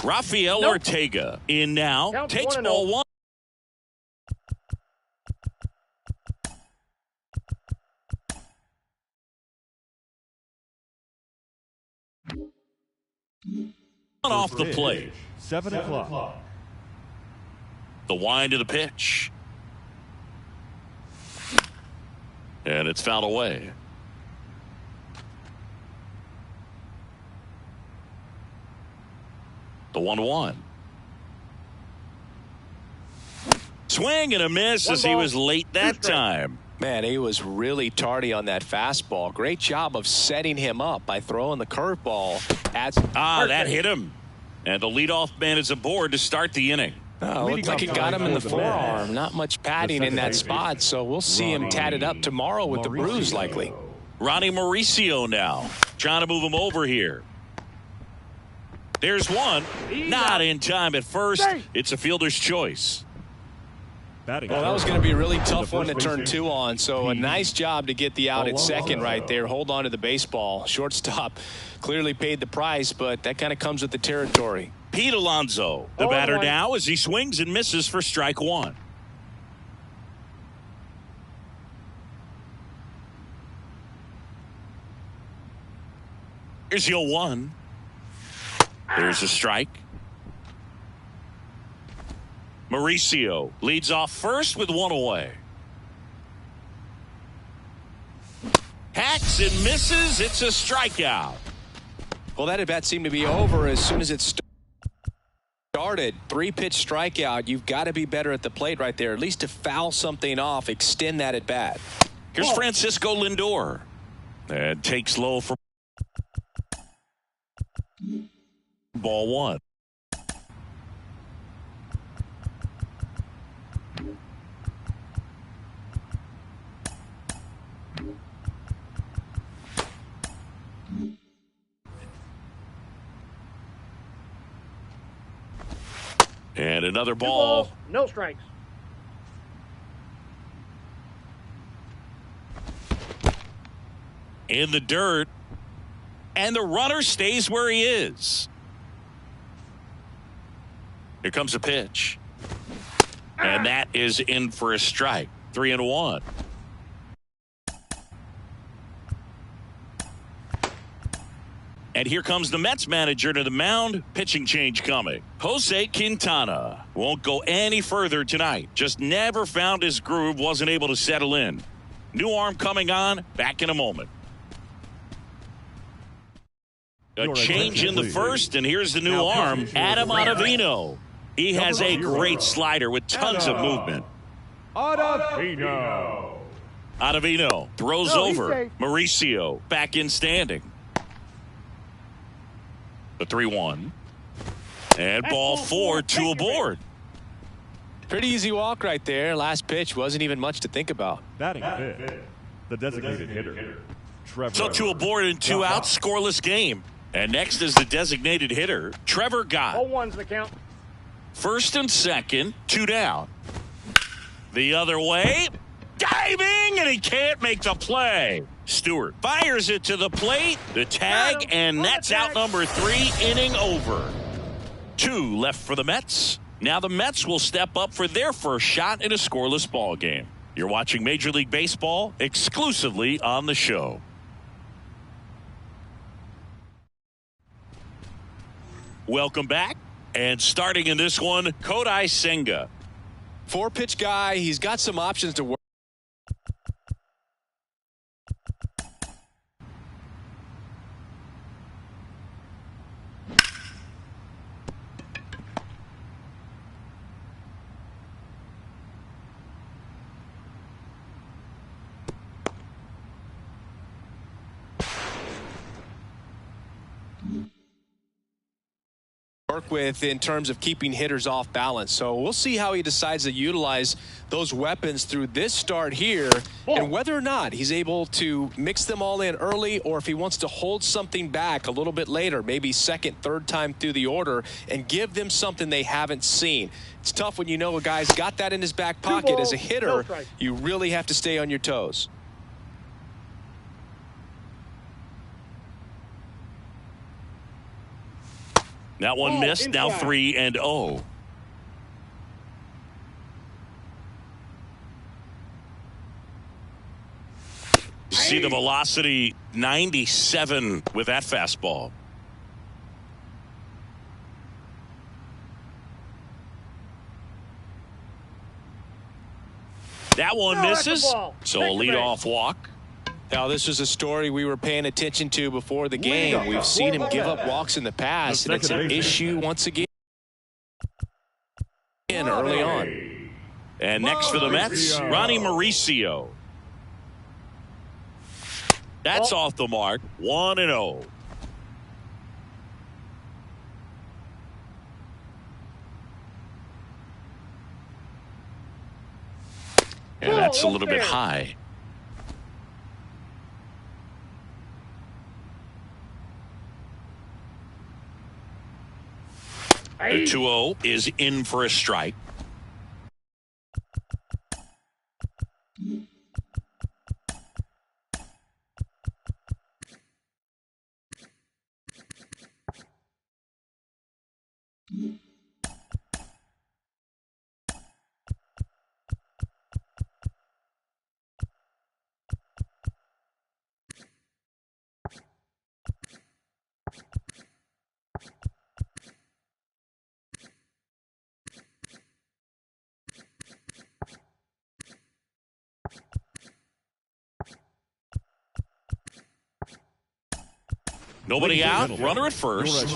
Rafael Ortega in now. Count Takes 1-0. ball one. Off the plate. 7 o'clock. The wind of the pitch. And it's fouled away. The 1-1. Swing and a miss as he was late that time. Man, he was really tardy on that fastball. Great job of setting him up by throwing the curveball. That hit him. And the leadoff man is aboard to start the inning. Looked like it got him in the forearm. Not much padding in that spot, so we'll see him tatted up tomorrow with the bruise likely. Ronnie Mauricio now. Trying to move him over here. There's one. Not in time at first. It's a fielder's choice. Well, that was going to be a really tough one to turn 2 on, so a nice job to get the out at second right there. Hold on to the baseball. Shortstop clearly paid the price, but that kind of comes with the territory. Pete Alonso, the batter now as he swings and misses for strike one. Here's your 1. There's a strike. Mauricio leads off first with 1 away. Hacks and misses. It's a strikeout. Well, that at bat seemed to be over as soon as it started. 3-pitch strikeout. You've got to be better at the plate right there, at least to foul something off, extend that at bat. Here's Francisco Lindor. And takes low for ball 1. And another ball. No strikes. In the dirt. And the runner stays where he is. Here comes a pitch. And that is in for a strike. 3-1. And here comes the Mets manager to the mound. Pitching change coming. Jose Quintana won't go any further tonight. Just never found his groove. Wasn't able to settle in. New arm coming on. Back in a moment. A change in the first, and here's the new arm, Adam Ottavino. He has a great slider with tons of movement. Ottavino throws over. Mauricio back in standing. The 3-1. And ball 4, 2 aboard. Pretty easy walk right there. Last pitch wasn't even much to think about. Batting fifth, the designated hitter, Trevor. So 2 aboard and 2 out, scoreless game. And next is the designated hitter, Trevor Gott. All 1's the count. First and second, 2 down. The other way, diving, and he can't make the play. Stewart fires it to the plate, the tag, and that's out number 3, inning over. 2 left for the Mets. Now the Mets will step up for their first shot in a scoreless ball game. You're watching Major League Baseball exclusively on the show. Welcome back. And starting in this one, Kodai Senga. 4-pitch guy. He's got some options to work. With in terms of keeping hitters off balance. So we'll see how he decides to utilize those weapons through this start here and whether or not he's able to mix them all in early or if he wants to hold something back a little bit later, maybe second, third time through the order and give them something they haven't seen. It's tough when you know a guy's got that in his back pocket. As a hitter, you really have to stay on your toes. That one missed. Now 3-0. See the velocity 97 with that fastball. That one misses. So a leadoff walk. Now, this was a story we were paying attention to before the game. We've seen him give up walks in the past, and it's an issue once again early on. And next for the Mets, Ronnie Mauricio. That's off the mark. 1-0. And that's a little bit high. The 2-0 is in for a strike. Nobody out. Runner at first.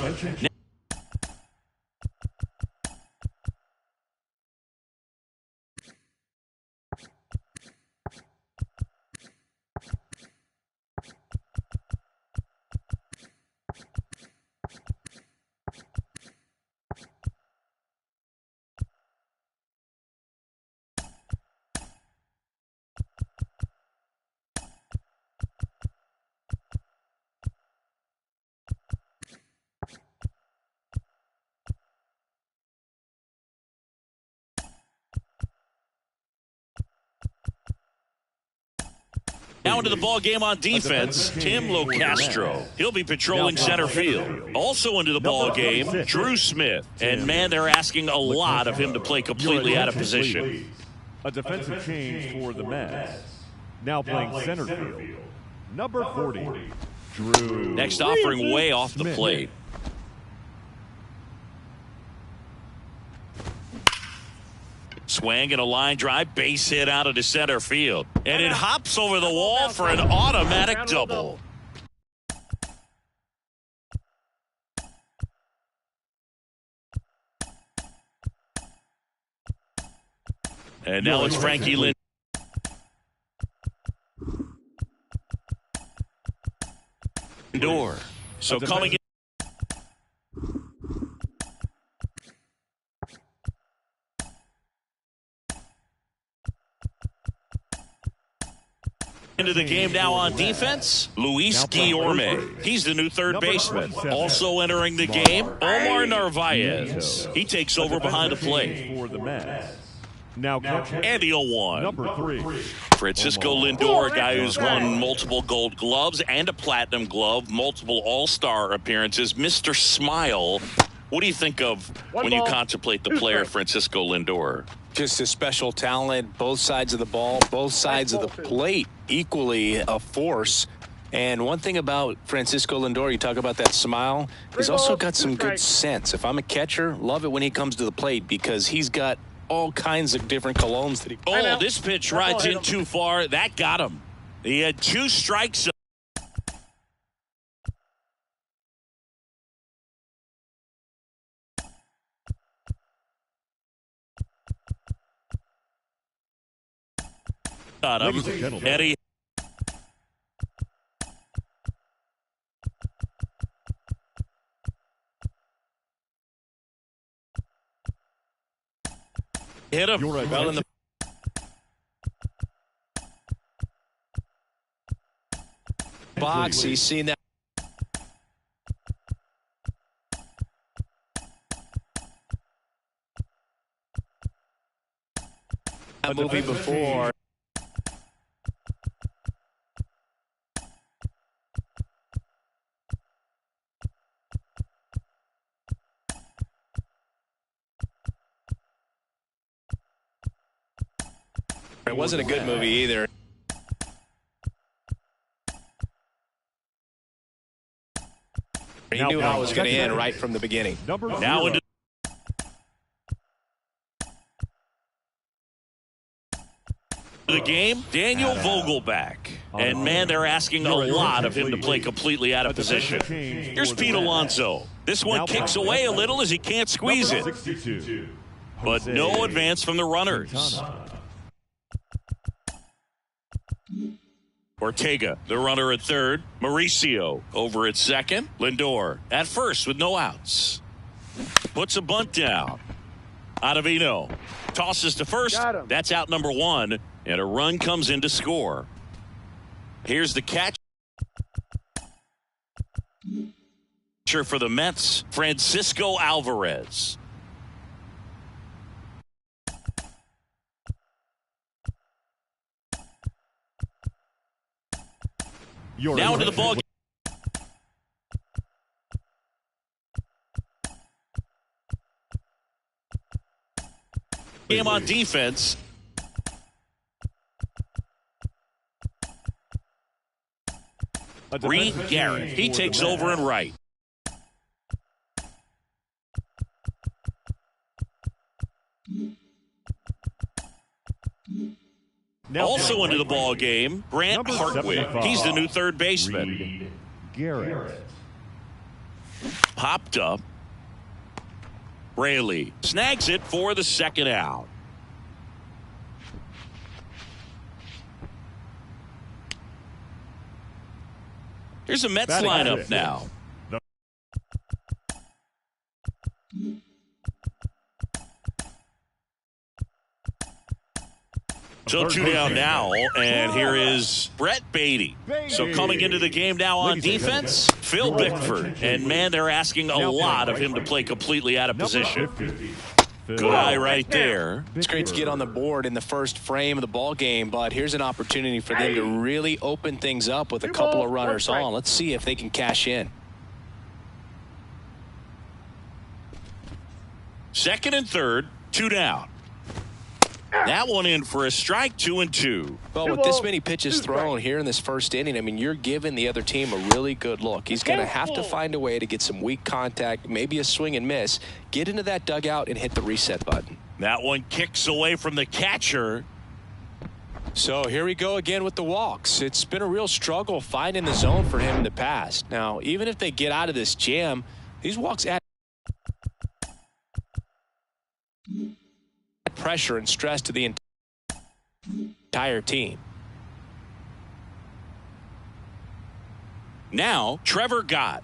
Now into the ball game on defense, Tim Locastro. He'll be patrolling center field. Also into the ball game, Drew Smith. And man, they're asking a lot of him to play completely out of position. A defensive change for the Mets. Now playing center field. Number 40, Drew. Next offering way off the plate. Swing and a line drive, base hit out into center field. And it hops over the wall for an automatic double. And now it's Frankie Lindor. So coming in. Into the game now on defense, Luis Guillorme. He's the new third baseman. Also entering the game, Omar Narvaez. He takes over behind the plate. For the Mets. Now and the 0-1. Number 3, Francisco Lindor, a guy who's won multiple Gold Gloves and a Platinum Glove, multiple All-Star appearances. Mr. Smile. What do you think of when you contemplate the player Francisco Lindor? Just a special talent, both sides of the ball, both sides of the plate, equally a force. And one thing about Francisco Lindor, you talk about that smile, he's also got some good sense. If I'm a catcher, love it when he comes to the plate because he's got all kinds of different colognes that he... Oh, this pitch rides in too far. That got him. He had 2 strikes. Got him. Eddie. Hit him. Well in the box. He's seen that. Movie before. it wasn't a good movie either. He knew how it was going to end right from the beginning. Now into the game, Daniel Vogelback. And, man, they're asking a lot of him to play completely out of position. Here's Pete Alonso. This one kicks away a little as he can't squeeze it. But no advance from the runners. Ortega, the runner at third. Mauricio over at second. Lindor at first with no outs. Puts a bunt down. Ottavino tosses to first. That's out number one. And a run comes in to score. Here's the catch for the Mets, Francisco Alvarez. Now into the ball game. Game on defense. Reed Garrett. He takes over and right. Also into the ball game, Grant Hartwig. He's the new third baseman. Garrett. Popped up. Raley snags it for the second out. Here's a Mets lineup now. So two down now, and here is Brett Beatty. So coming into the game now on defense, Phil Bickford. And, man, they're asking a lot of him to play completely out of position. Good eye right there. It's great to get on the board in the first frame of the ball game, but here's an opportunity for them to really open things up with a couple of runners on. Let's see if they can cash in. Second and third, two down. That one in for a strike, 2-2. Well, with this many pitches thrown here in this first inning, I mean, you're giving the other team a really good look. He's going to have to find a way to get some weak contact, maybe a swing and miss, get into that dugout and hit the reset button. That one kicks away from the catcher. So here we go again with the walks. It's been a real struggle finding the zone for him in the past. Now, even if they get out of this jam, these walks add pressure and stress to the entire team. Now, Trevor Gott.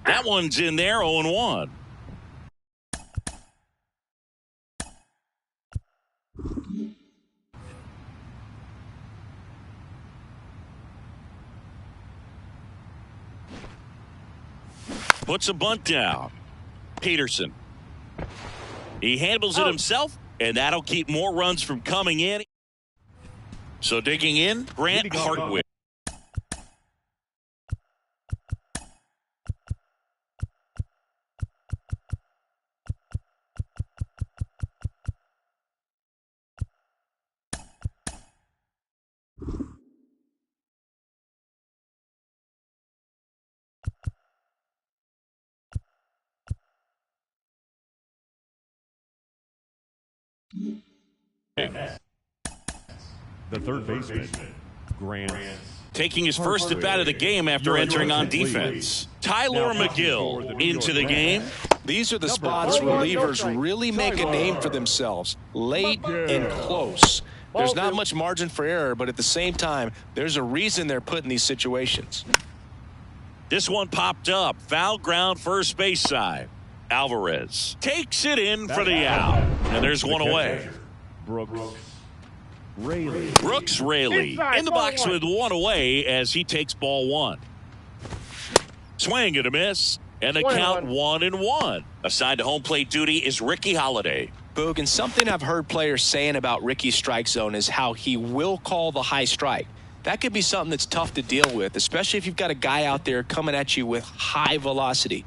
That one's in there, 0-1. Puts a bunt down. Peterson. He handles it himself, and that'll keep more runs from coming in. So digging in, Grant Hartwig. The third baseman, Grant. Taking his first at bat of the game after entering on defense. Tyler McGill into the game. These are the spots relievers really make a name for themselves. Late and close. There's not much margin for error, but at the same time, there's a reason they're put in these situations. This one popped up. Foul ground first base side. Alvarez takes it in for the out. And there's one away. Brooks Raley. Brooks Raley in the box with one away as he takes ball one. Swing and a miss. And the count 1-1. Assigned to home plate duty is Ricky Holiday. Boog, and something I've heard players saying about Ricky's strike zone is how he will call the high strike. That could be something that's tough to deal with, especially if you've got a guy out there coming at you with high velocity.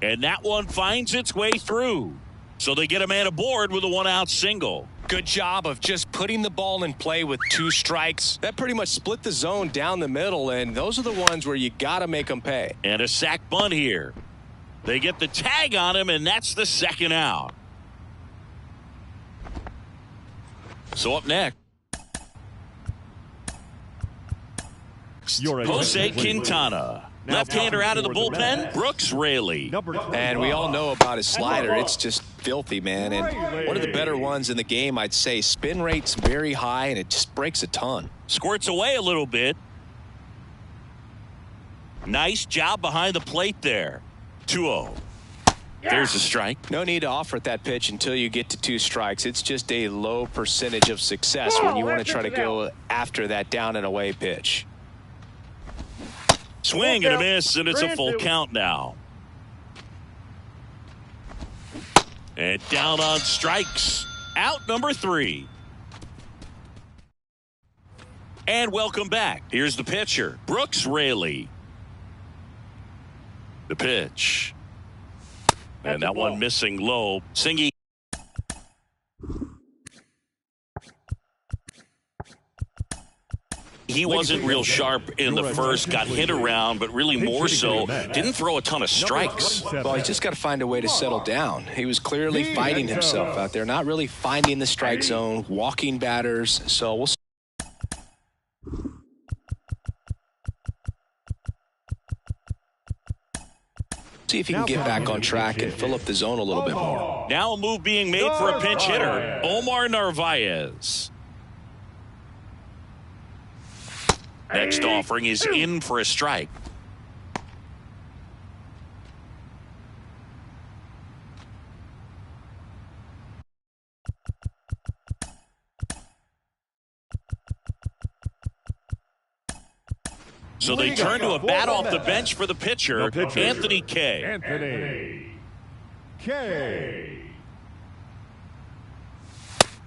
And that one finds its way through. So they get a man aboard with a one-out single. Good job of just putting the ball in play with 2 strikes. That pretty much split the zone down the middle, and those are the ones where you got to make them pay. And a sack bunt here. They get the tag on him, and that's the second out. So up next, Jose Quintana. Left-hander out of the bullpen, Brooks Raley. And we all know about his slider. It's just filthy, man. And one of the better ones in the game, I'd say. Spin rate's very high, and it just breaks a ton. Squirts away a little bit. Nice job behind the plate there. 2-0. There's a strike. No need to offer at that pitch until you get to 2 strikes. It's just a low percentage of success when you want to try to go after that down and away pitch. Swing and a miss, and it's a full count now. And down on strikes. Out number 3. And welcome back. Here's the pitcher, Brooks Raley. The pitch. And that one missing low. Singy. He wasn't real sharp in the first, got hit around, but really more so, didn't throw a ton of strikes. Well, he's just got to find a way to settle down. He was clearly fighting himself out there, not really finding the strike zone, walking batters. So we'll see if he can get back on track and fill up the zone a little bit more. Now a move being made for a pinch hitter, Omar Narvaez. Next offering is in for a strike. So they turn to a bat off the bench for the pitcher, Anthony Kay. Anthony Kay.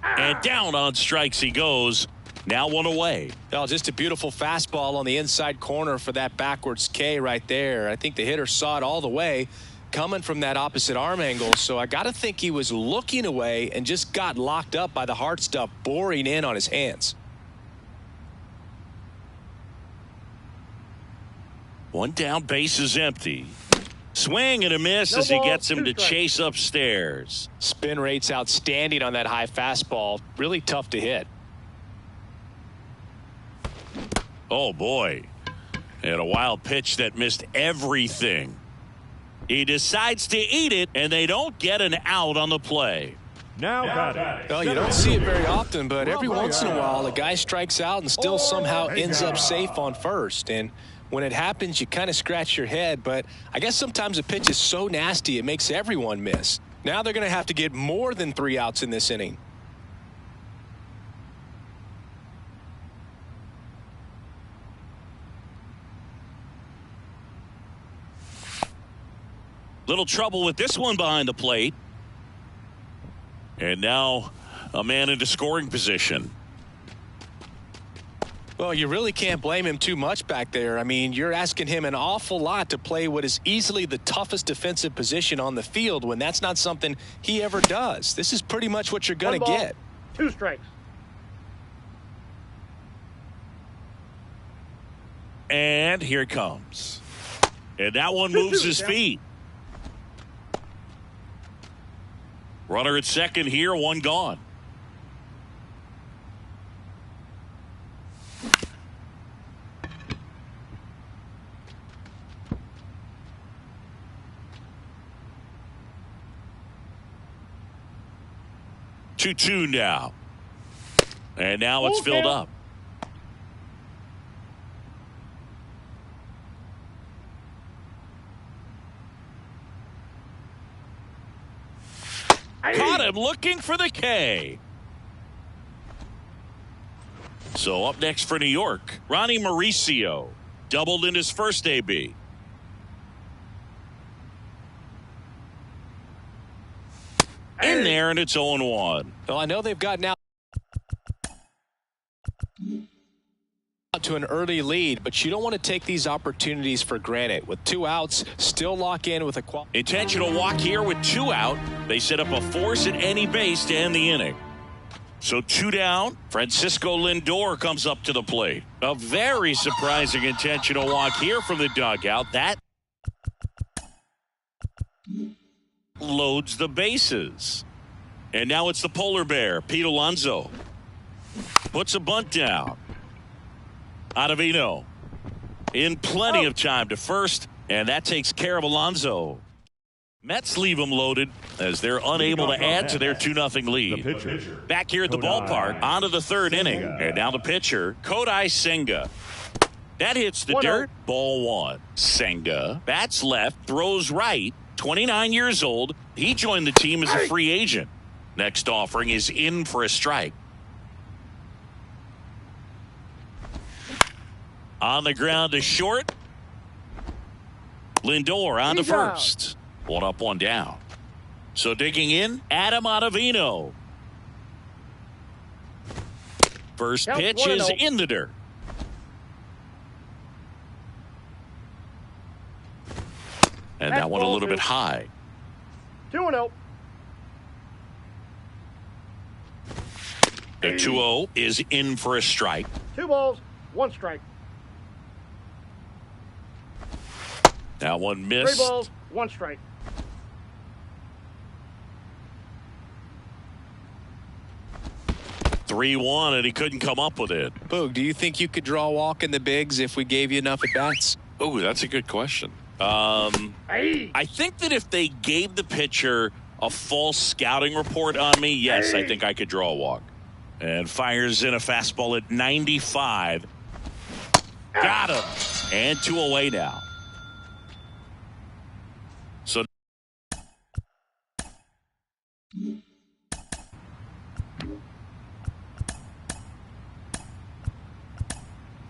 And down on strikes he goes. Now 1 away. Oh, just a beautiful fastball on the inside corner for that backwards K right there. I think the hitter saw it all the way coming from that opposite arm angle. So I got to think he was looking away and just got locked up by the hard stuff boring in on his hands. One down, base is empty. Swing and a miss as he gets him to chase upstairs. Spin rate's outstanding on that high fastball. Really tough to hit. Oh, boy. And a wild pitch that missed everything. He decides to eat it, and they don't get an out on the play. Now batting. Well, you don't see it very often, but every once in a while, a guy strikes out and still somehow ends up safe on first. And when it happens, you kind of scratch your head. But I guess sometimes a pitch is so nasty, it makes everyone miss. Now they're going to have to get more than 3 outs in this inning. Little trouble with this one behind the plate. And now a man into scoring position. Well, you really can't blame him too much back there. I mean, you're asking him an awful lot to play what is easily the toughest defensive position on the field when that's not something he ever does. This is pretty much what you're going to get. 2 strikes. And here it comes. And that one moves his feet. Runner at second here, 1 gone. Two now. And now it's filled up. Caught him looking for the K. So up next for New York, Ronnie Mauricio. Doubled in his first AB. In there, and it's 0-1. Well, I know they've gotten out to an early lead, but you don't want to take these opportunities for granted. With 2 outs, still lock in with a intentional walk here with 2 out. They set up a force at any base to end the inning. So 2 down. Francisco Lindor comes up to the plate. A very surprising intentional walk here from the dugout. That loads the bases. And now it's the polar bear, Pete Alonso. Puts a bunt down. Ottavino in plenty of time to first, and that takes care of Alonso. Mets leave them loaded as they're unable to add to their 2-0 lead. Back here at the ballpark, on to the 3rd inning. And now the pitcher, Kodai Senga. That hits the dirt. Ball 1. Senga bats left, throws right. 29 years old. He joined the team as a free agent. Next offering is in for a strike. On the ground to short. Lindor on to first. 1 up, 1 down. So digging in, Adam Ottavino. First pitch is in the dirt. And that one a little bit high. 2-0. The 2-0 is in for a strike. 2 balls, 1 strike. That one 3 missed. balls, 1 strike. Three-one, and he couldn't come up with it. Boog, do you think you could draw a walk in the bigs if we gave you enough at bats? Oh, that's a good question. I think that if they gave the pitcher a false scouting report on me, yes, I think I could draw a walk. And fires in a fastball at 95. Got him. And 2 away now. So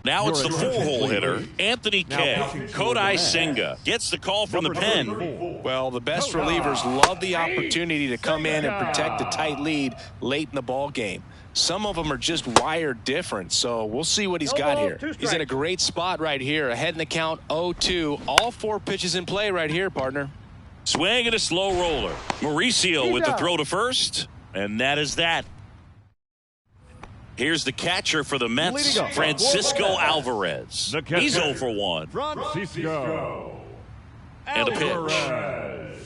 now it's the 4-hole hitter, Anthony Kay. Kodai Senga gets the call from the pen. Well, the best relievers love the opportunity to come in and protect a tight lead late in the ball game. Some of them are just wired different, so we'll see what he's got here. He's in a great spot right here, ahead in the count 0-2. All 4 pitches in play right here, partner. Swing and a slow roller. Mauricio with the throw to first, and that is that. Here's the catcher for the Mets, Francisco Alvarez. He's 0 for 1. Francisco And a pitch.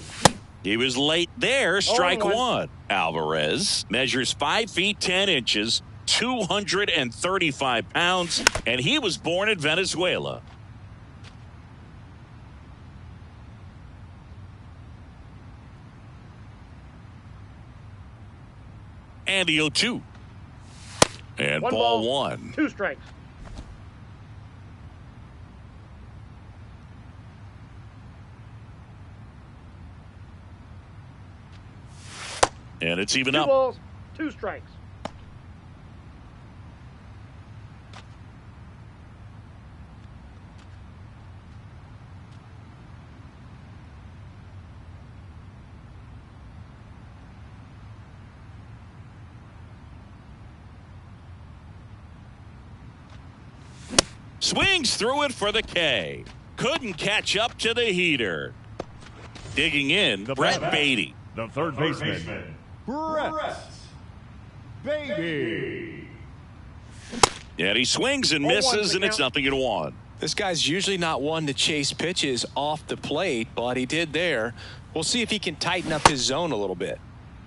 He was late there, strike 1. Alvarez measures 5 feet 10 inches, 235 pounds, and he was born in Venezuela. And the 0-2. And ball 1. 2 strikes. And it's even 2 up. balls, 2 strikes. Swings through it for the K. Couldn't catch up to the heater. Digging in, Brett Beatty. The third baseman, Brett Beatty. And he swings and misses, and it's 0-1. This guy's usually not one to chase pitches off the plate, but he did there. We'll see if he can tighten up his zone a little bit.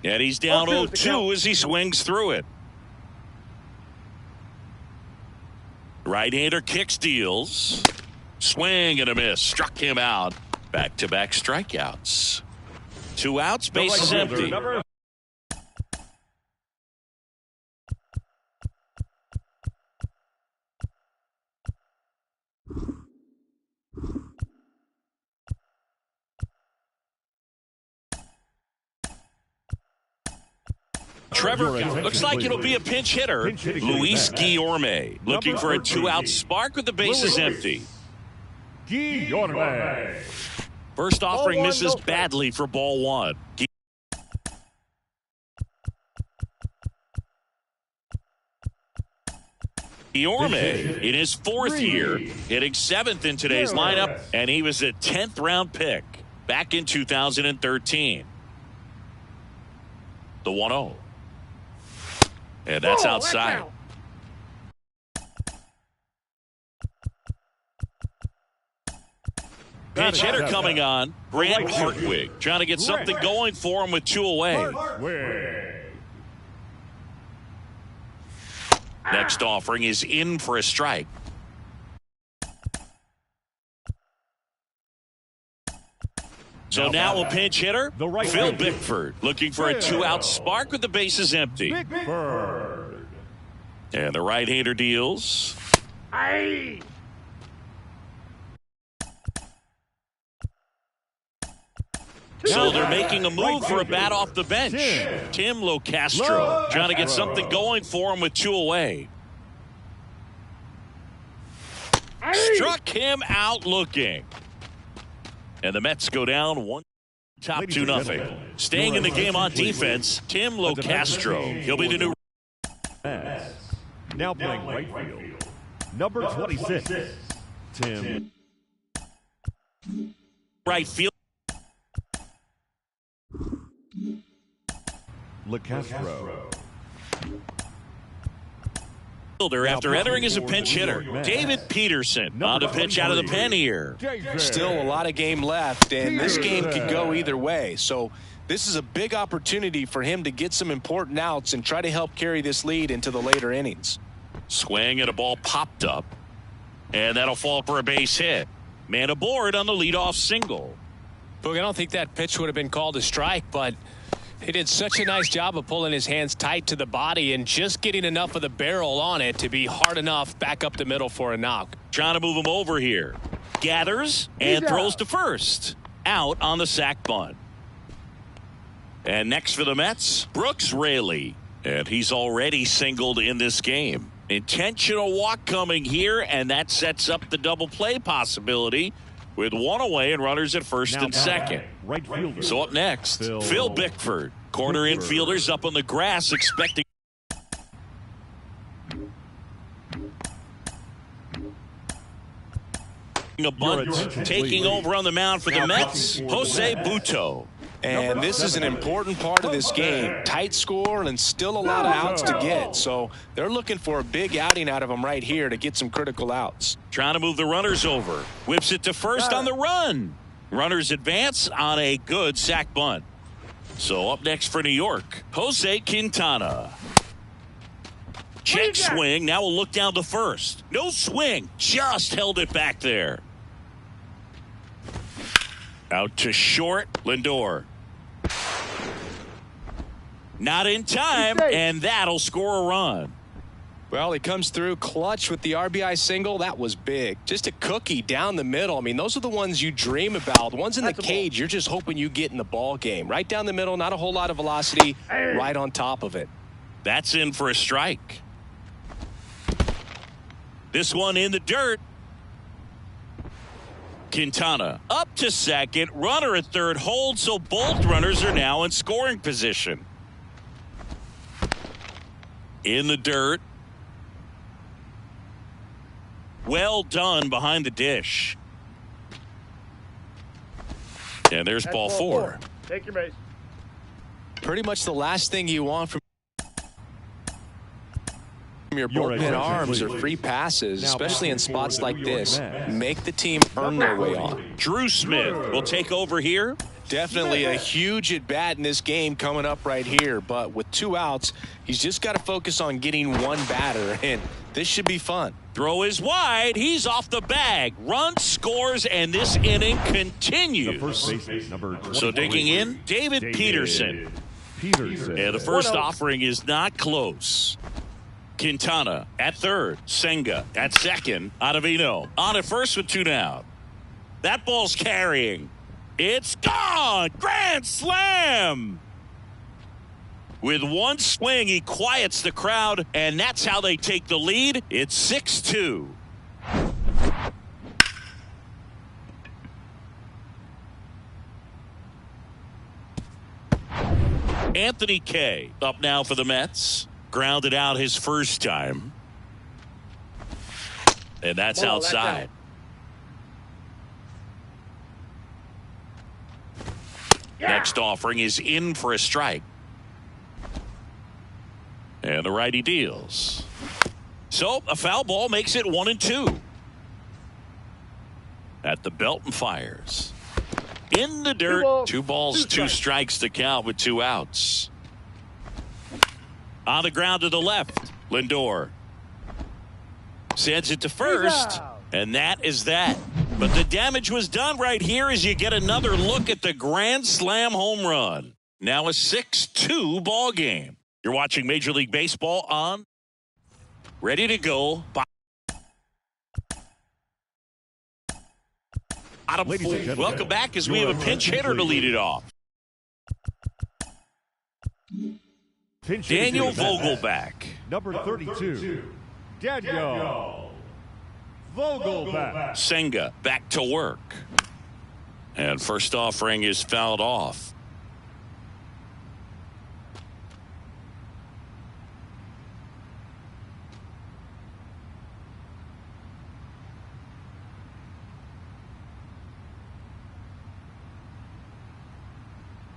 And he's down 0-2 as he swings through it. Right-hander kicks, deals. Swing and a miss. Struck him out. Back-to-back strikeouts. 2 outs, bases empty. Trevor, looks like it'll be a pinch hitter. Luis Guillorme looking for a 2-out spark with the bases empty. Guillorme. First offering misses badly for ball 1. Guillorme in his 4th year, hitting 7th in today's lineup, and he was a 10th round pick back in 2013. The 1-0. And that's Oh, outside. out. Pinch hitter coming on. Grant Hartwig trying to get something going for him with 2 away. Next offering is in for a strike. So now a pinch hitter, Phil Bickford, looking for a 2-out spark with the bases empty. Bickford. And the right-hander deals. Aye. So they're making a move for a bat off the bench. Tim Locastro trying to get something going for him with 2 away. Struck him out looking. And the Mets go down 1, top 2-0. Staying in the game on defense, Tim Locastro. He'll be the new. Now playing right field. Number 26, Tim. Right field. LeCastro. After entering as a pinch hitter, David Peterson on the pitch out of the pen here. Still a lot of game left, and this game could go either way. So this is a big opportunity for him to get some important outs and try to help carry this lead into the later innings. Swing and a ball popped up, and that'll fall for a base hit. Man aboard on the leadoff single. Boog, I don't think that pitch would have been called a strike, but he did such a nice job of pulling his hands tight to the body and just getting enough of the barrel on it to be hard enough back up the middle for a knock. Trying to move him over here. Gathers and throws to first. Out on the sac bunt. And next for the Mets, Brooks Raley. And he's already singled in this game. Intentional walk coming here, and that sets up the double play possibility with 1 away and runners at first and second. Right fielder. So up next, Phil Bickford. Corner infielders up on the grass expecting. A bunt taking over on the mound for the Mets, Jose Butto. And this is an important part of this game. Tight score and still a lot of outs to get. So they're looking for a big outing out of him right here to get some critical outs. Trying to move the runners over. Whips it to first on the run. Runners advance on a good sac bunt. So up next for New York, Jose Quintana. Check swing. Now we'll look down to first. No swing. Just held it back there. Out to short. Lindor. Not in time, and that'll score a run. Well, he comes through clutch with the RBI single. That was big. Just a cookie down the middle. I mean, those are the ones you dream about. The ones in the cage, you're just hoping you get in the ball game. Right down the middle, not a whole lot of velocity, right on top of it. That's in for a strike. This one in the dirt. Quintana up to second. Runner at third holds, so both runners are now in scoring position. In the dirt. Well done behind the dish. And there's ball 4. Take your base. Pretty much the last thing you want from your bullpen arms or free passes, especially in spots like this. Make the team earn their way on. Drew Smith will take over here. Definitely a huge at bat in this game coming up right here, but with 2 outs, he's just got to focus on getting 1 batter, and this should be fun. Throw is wide. He's off the bag. Run scores, and this inning continues. The first baseman, number 24. So digging in, David Peterson. And the first offering is not close. Quintana at third. Senga at second. Ottavino on at first with 2 down. That ball's carrying. It's gone. Grand slam. With 1 swing, he quiets the crowd, and that's how they take the lead. It's 6-2. Anthony Kay up now for the Mets. Grounded out his first time. And that's outside. Next offering is in for a strike. And And the righty deals. So a foul ball makes it 1-2. At the belt and fires. In the dirt. 2 balls, 2 strikes to count with 2 outs. On the ground to the left. Lindor sends it to first. And that is that. But the damage was done right here as you get another look at the grand slam home run. Now a 6-2 ball game. You're watching Major League Baseball on Ready to Go. Welcome back as we have a pinch hitter to lead it off. Daniel Vogelbach. Number 32, Daniel Vogelbach. Senga back to work. And first offering is fouled off.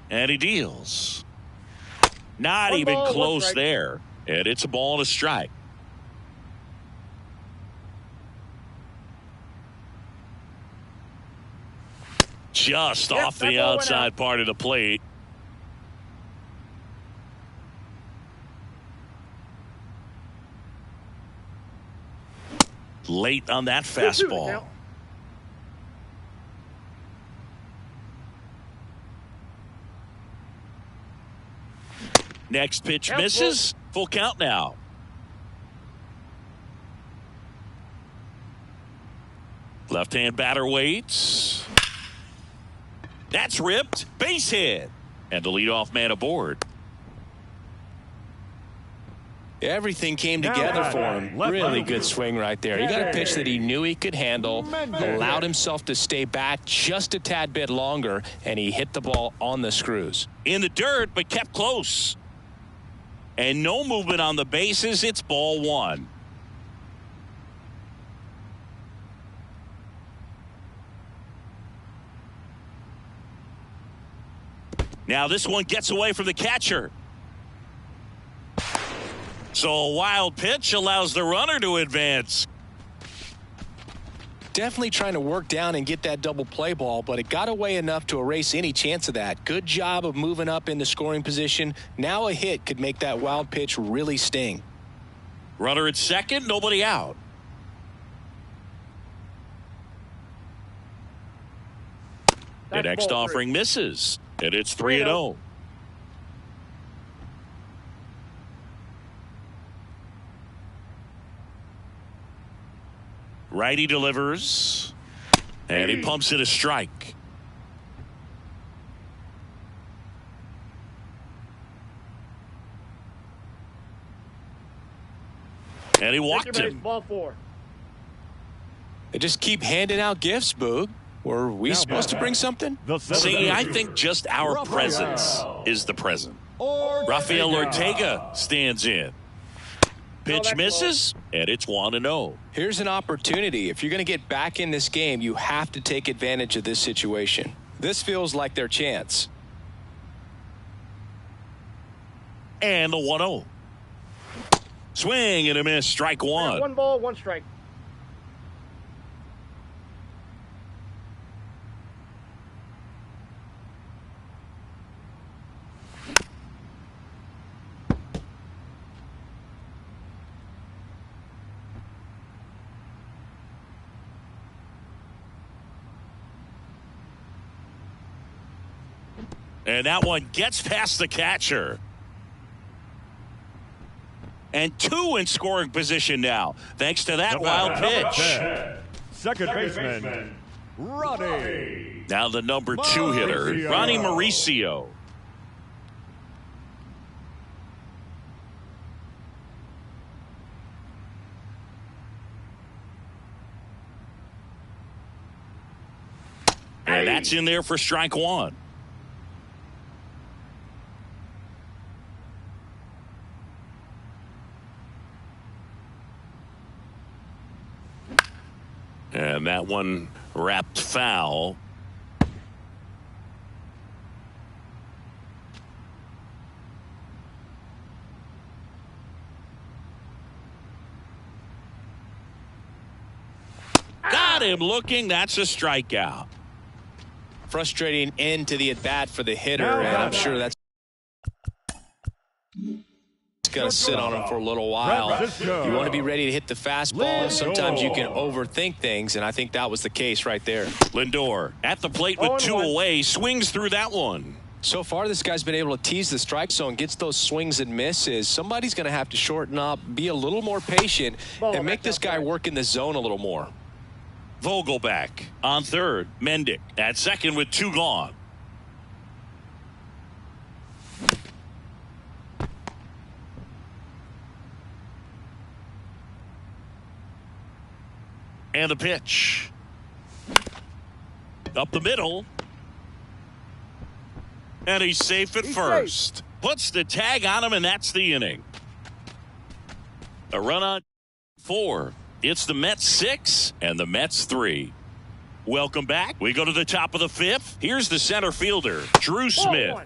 And he deals. Not even close there. And it's a ball and a strike. Just off the outside part of the plate. Late on that fastball. Next pitch misses. Full count now. Left-hand batter waits. That's ripped. Base hit. And the leadoff man aboard. Everything came together for him. Really good swing right there. He got a pitch that he knew he could handle, allowed himself to stay back just a tad bit longer, and he hit the ball on the screws. In the dirt, but kept close. And no movement on the bases. It's ball 1. Now this one gets away from the catcher. So a wild pitch allows the runner to advance. Definitely trying to work down and get that double play ball, but it got away enough to erase any chance of that. Good job of moving up in the scoring position. Now a hit could make that wild pitch really sting. Runner at second, nobody out. The next offering misses, and it's 3-0. Righty delivers, and he pumps it a strike. And he walked him. Ball 4. They just keep handing out gifts, Boog. Were we supposed to bring something? See, I think just our presence is the present. Rafael Ortega stands in. Pitch misses, and it's 1-0. Here's an opportunity. If you're going to get back in this game, you have to take advantage of this situation. This feels like their chance. And the 1-0. Swing and a miss, strike 1. 1 ball, 1 strike. And that one gets past the catcher. And 2 in scoring position now, thanks to that wild pitch. Second baseman, Ronnie. Now the number 2 hitter, Ronnie Mauricio. And that's in there for strike 1. And that one wrapped foul. Got him looking. That's a strikeout. Frustrating end to the at-bat for the hitter, Now and I'm batter. sure that's going to sit on him for a little while. Francisco. You want to be ready to hit the fastball. Lindor. Sometimes you can overthink things, and I think that was the case right there. Lindor at the plate with 2 0-1. away. Swings through that one. So far, this guy's been able to tease the strike zone, gets those swings and misses. Somebody's going to have to shorten up, be a little more patient, Ball, and make that's this guy outside. work in the zone a little more. Vogelback on third. Mendick at second with 2 gone. And the pitch. Up the middle. And he's safe at He's first. Puts the tag on him, and that's the inning. A run on 4. It's the Mets 6 and the Mets 3. Welcome back. We go to the top of the 5th. Here's the center fielder, Drew Smith. 1.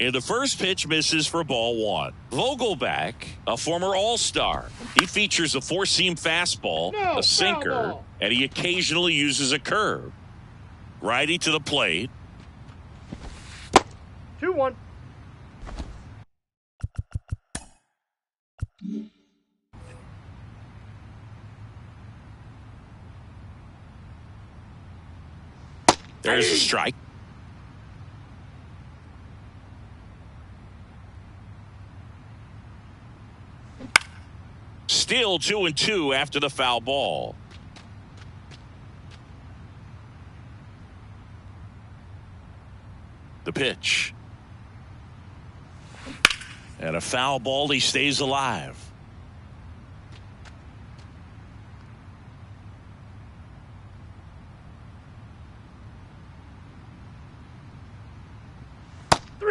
And the first pitch misses for ball 1. Vogelback, a former All-Star. He features a 4-seam fastball, No, a sinker, foul ball. and he occasionally uses a curve. Righty to the plate. 2-1. There's a strike. Still 2-2 after the foul ball. The pitch. And a foul ball. He stays alive.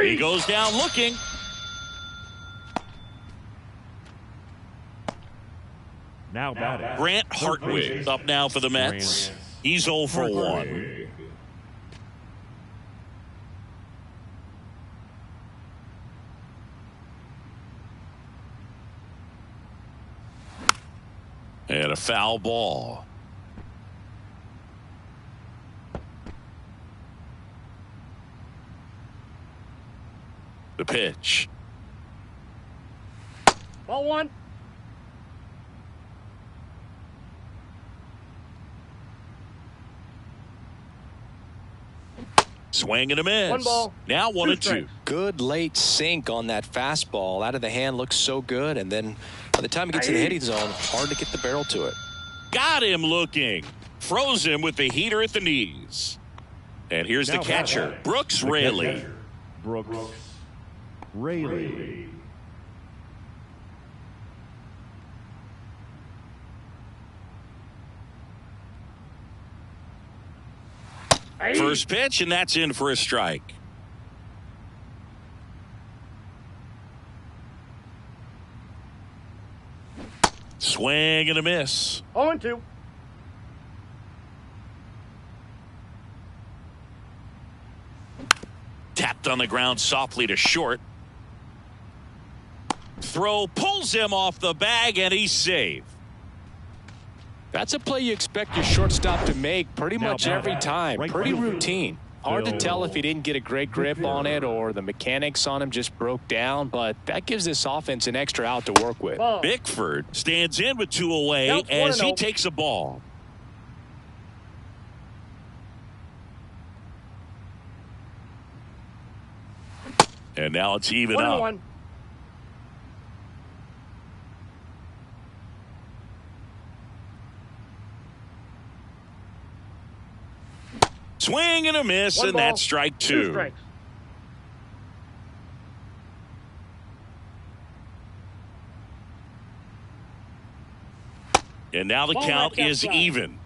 He goes down looking. Now batting. Grant Hartwig up now for the Mets. He's 0 for 1. And a foul ball. The pitch. Ball 1. Swing and a miss. 1 ball. Now 1 and 2. strikes. Good late sink on that fastball. Out of the hand looks so good, and then by the time it gets to the hitting zone, hard to get the barrel to it. Got him looking. Froze him with the heater at the knees. And here's the Now catcher, batting. Brooks The Raley. catcher, Brooks Raley. First pitch, and that's in for a strike. Swing and a miss. 0-2. Tapped on the ground softly to short. Throw pulls him off the bag, and he's safe. That's a play you expect your shortstop to make pretty Now much every batting, time. right Pretty field, routine. Hard to Bill tell if he didn't get a great grip on it or the mechanics on him just broke down, but that gives this offense an extra out to work with. Ball. Bickford stands in with 2 away Counts as he 1-0. takes a ball. And now it's even up. 1-1. Swing and a miss, 1 and ball, that's strike 2 2. strikes. And now the Ball count right is outside. even.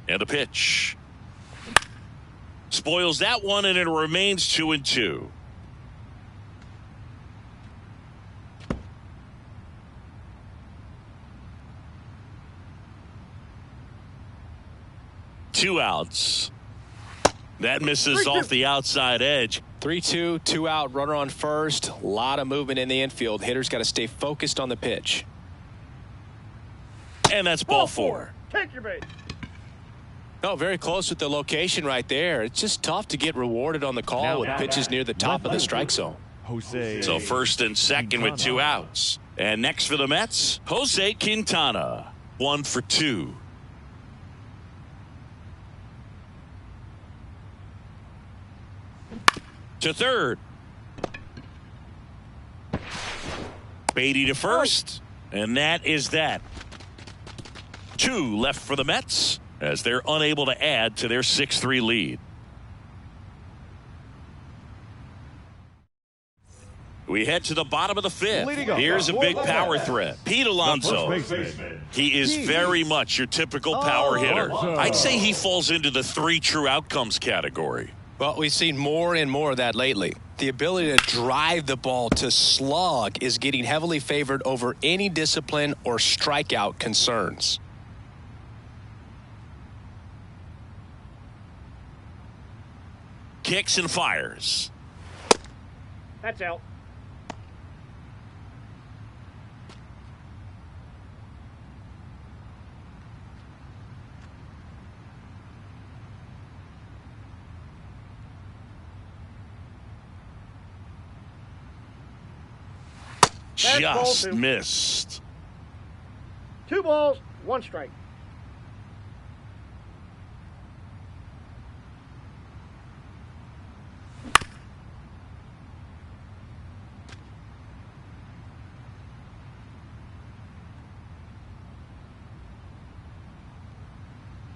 And the pitch. Spoils that one, and it remains 2-2. Two outs. That misses 3-2. off the outside edge. 3-2, 2 out, runner on first. A lot of movement in the infield. Hitter's got to stay focused on the pitch. And that's ball 4. Take your bait. Oh, very close with the location right there. It's just tough to get rewarded on the call with pitches near the top of the strike zone. Jose. So first and second with 2 outs. And next for the Mets, Jose Quintana. 1 for 2. To third. Beatty to first. And that is that. 2 left for the Mets as they're unable to add to their 6-3 lead. We head to the bottom of the 5th. Here's a big power threat. Pete Alonso. He is very much your typical power hitter. I'd say he falls into the 3 true outcomes category. Well, we've seen more and more of that lately. The ability to drive the ball to slug is getting heavily favored over any discipline or strikeout concerns. Kicks and fires. That's out. That's ball Just 2. missed. 2 balls, 1 strike.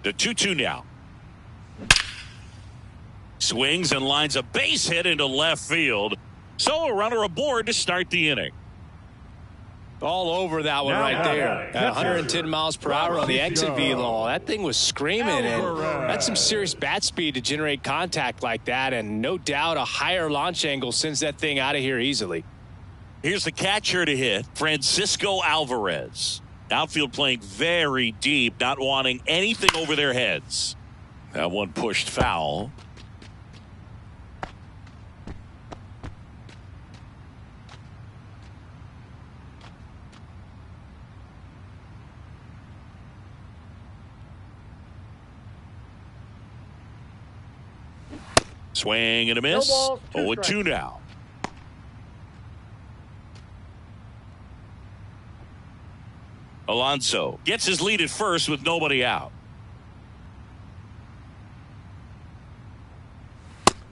The 2-2 now. Swings and lines a base hit into left field. So a runner aboard to start the inning. All over that one right there. At 110 miles per hour on the exit velo. That thing was screaming, and that's some serious bat speed to generate contact like that, and no doubt a higher launch angle sends that thing out of here easily. Here's the catcher to hit, Francisco Alvarez. Outfield playing very deep, not wanting anything over their heads. That one pushed foul. Swing and a miss. No balls, 2 0-2 now. Alonso gets his lead at first with nobody out.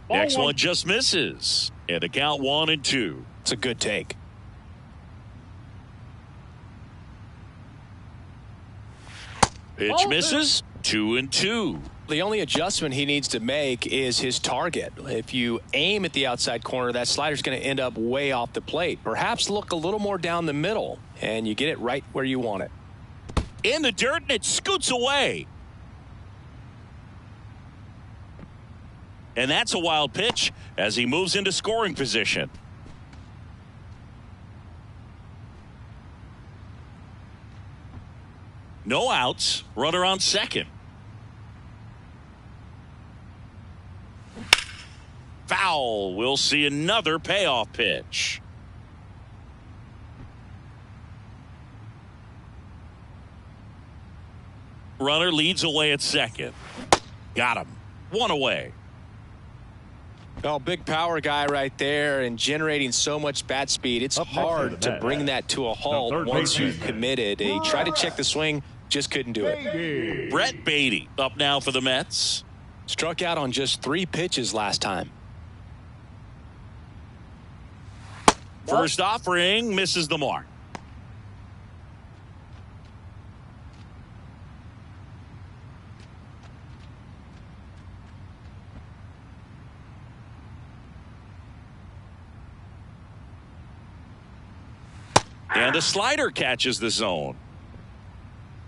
Ball Next 1. one just misses. And the count 1-2. It's a good take. Pitch Ball 2. misses. 2-2. The only adjustment he needs to make is his target. If you aim at the outside corner, that slider's going to end up way off the plate. Perhaps look a little more down the middle, and you get it right where you want it. In the dirt, and it scoots away. And that's a wild pitch as he moves into scoring position. No outs. Runner on second. Foul. We'll see another payoff pitch. Runner leads away at second. Got him. 1 away. Oh, big power guy right there and generating so much bat speed. It's hard to bring that to a halt once you've committed. He tried to check the swing, just couldn't do it. Brett Beatty up now for the Mets. Struck out on just 3 pitches last time. First offering misses the mark. And the slider catches the zone.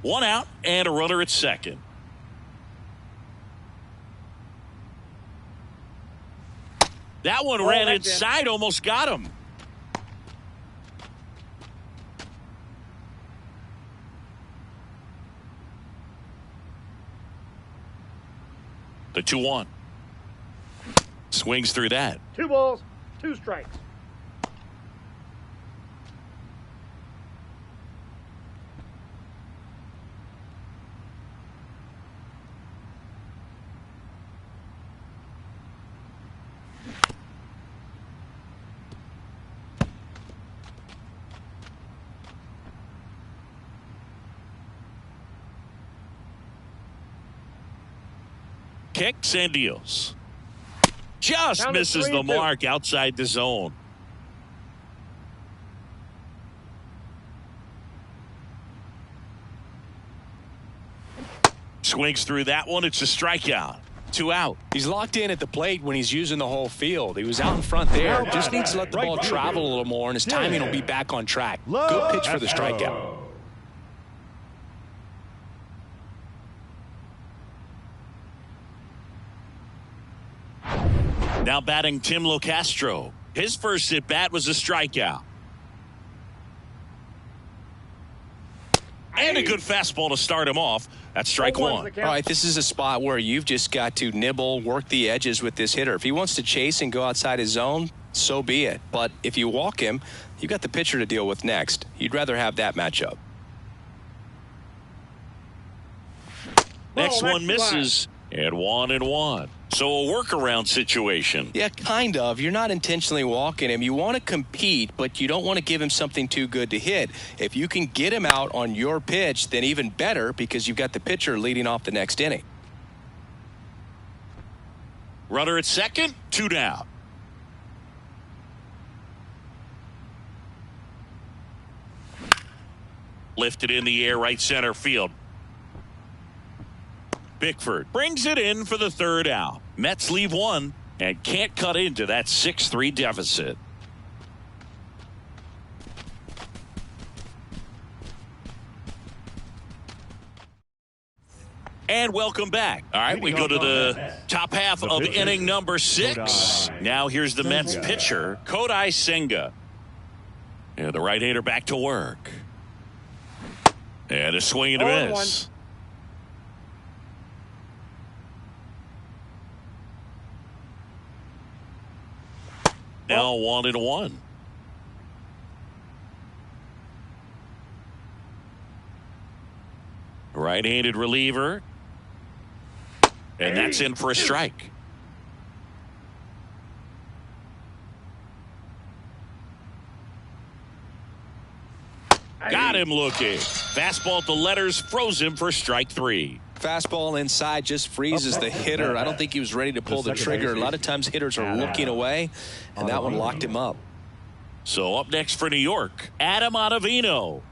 1 out and a runner at second. That one ran inside, almost got him. The 2-1. Swings through that. 2 balls, 2 strikes. Kicks and deals. Just Down to misses 3-2. the mark outside the zone. Swings through that one. It's a strikeout. 2 out. He's locked in at the plate when he's using the whole field. He was out in front there. Just needs to let the ball travel a little more, and his timing will be back on track. Good pitch for the strikeout. Now batting Tim Locastro. His first at bat was a strikeout. And a good fastball to start him off. That's strike 0-1's one. the All count. right, this is a spot where you've just got to nibble, work the edges with this hitter. If he wants to chase and go outside his zone, so be it. But if you walk him, you've got the pitcher to deal with next. You'd rather have that matchup. Next Ball, one next misses. And 1-1. So a workaround situation. Yeah, kind of. You're not intentionally walking him. You want to compete, but you don't want to give him something too good to hit. If you can get him out on your pitch, then even better, because you've got the pitcher leading off the next inning. Runner at second, 2 down. Lifted in the air, right center field. Bickford brings it in for the 3rd out. Mets leave 1 and can't cut into that 6-3 deficit. And welcome back. All right, we go to the top half of inning number 6. Now here's the Mets pitcher, Kodai Senga. And the right-hander back to work. And a swing and a 0-1. miss. Now 1-1. Right-handed reliever. And that's in for a strike. Got him looking. Fastball at the letters froze him for strike 3. Fastball inside just freezes the hitter. I don't think he was ready to pull the trigger. A lot of times hitters are looking away, and that one locked him up. So up next for New York, Adam Ottavino.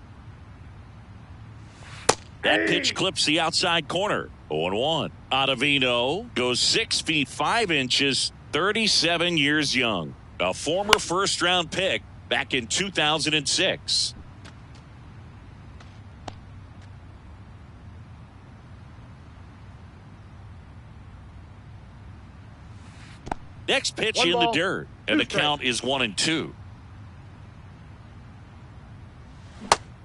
That pitch clips the outside corner. 0-1. Ottavino goes 6 feet 5 inches, 37 years young. A former first-round pick back in 2006. Next pitch One in the ball, dirt, 2 and the strikes. count is 1-2.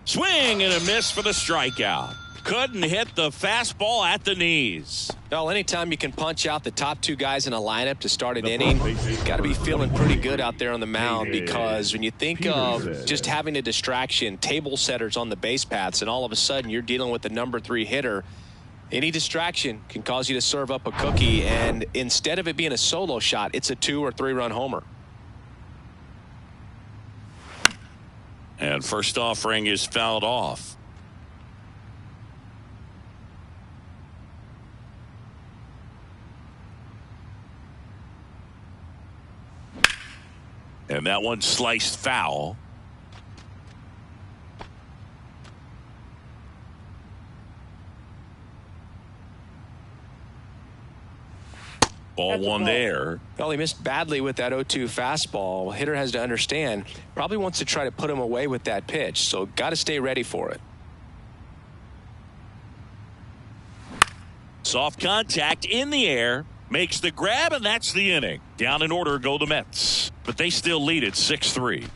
Swing and a miss for the strikeout. Couldn't hit the fastball at the knees. Well, anytime you can punch out the top 2 guys in a lineup to start an inning, got to be feeling pretty good out there on the mound, because when you think of just having a distraction, table setters on the base paths, and all of a sudden you're dealing with the number 3 hitter, any distraction can cause you to serve up a cookie, and instead of it being a solo shot, it's a 2 or 3 run homer. And first offering is fouled off. And that one sliced foul. Ball That's a one ball. there. Well, he missed badly with that 0-2 fastball. Hitter has to understand, probably wants to try to put him away with that pitch, so got to stay ready for it. Soft contact in the air, makes the grab, and that's the inning. Down in order go the Mets, but they still lead it 6-3.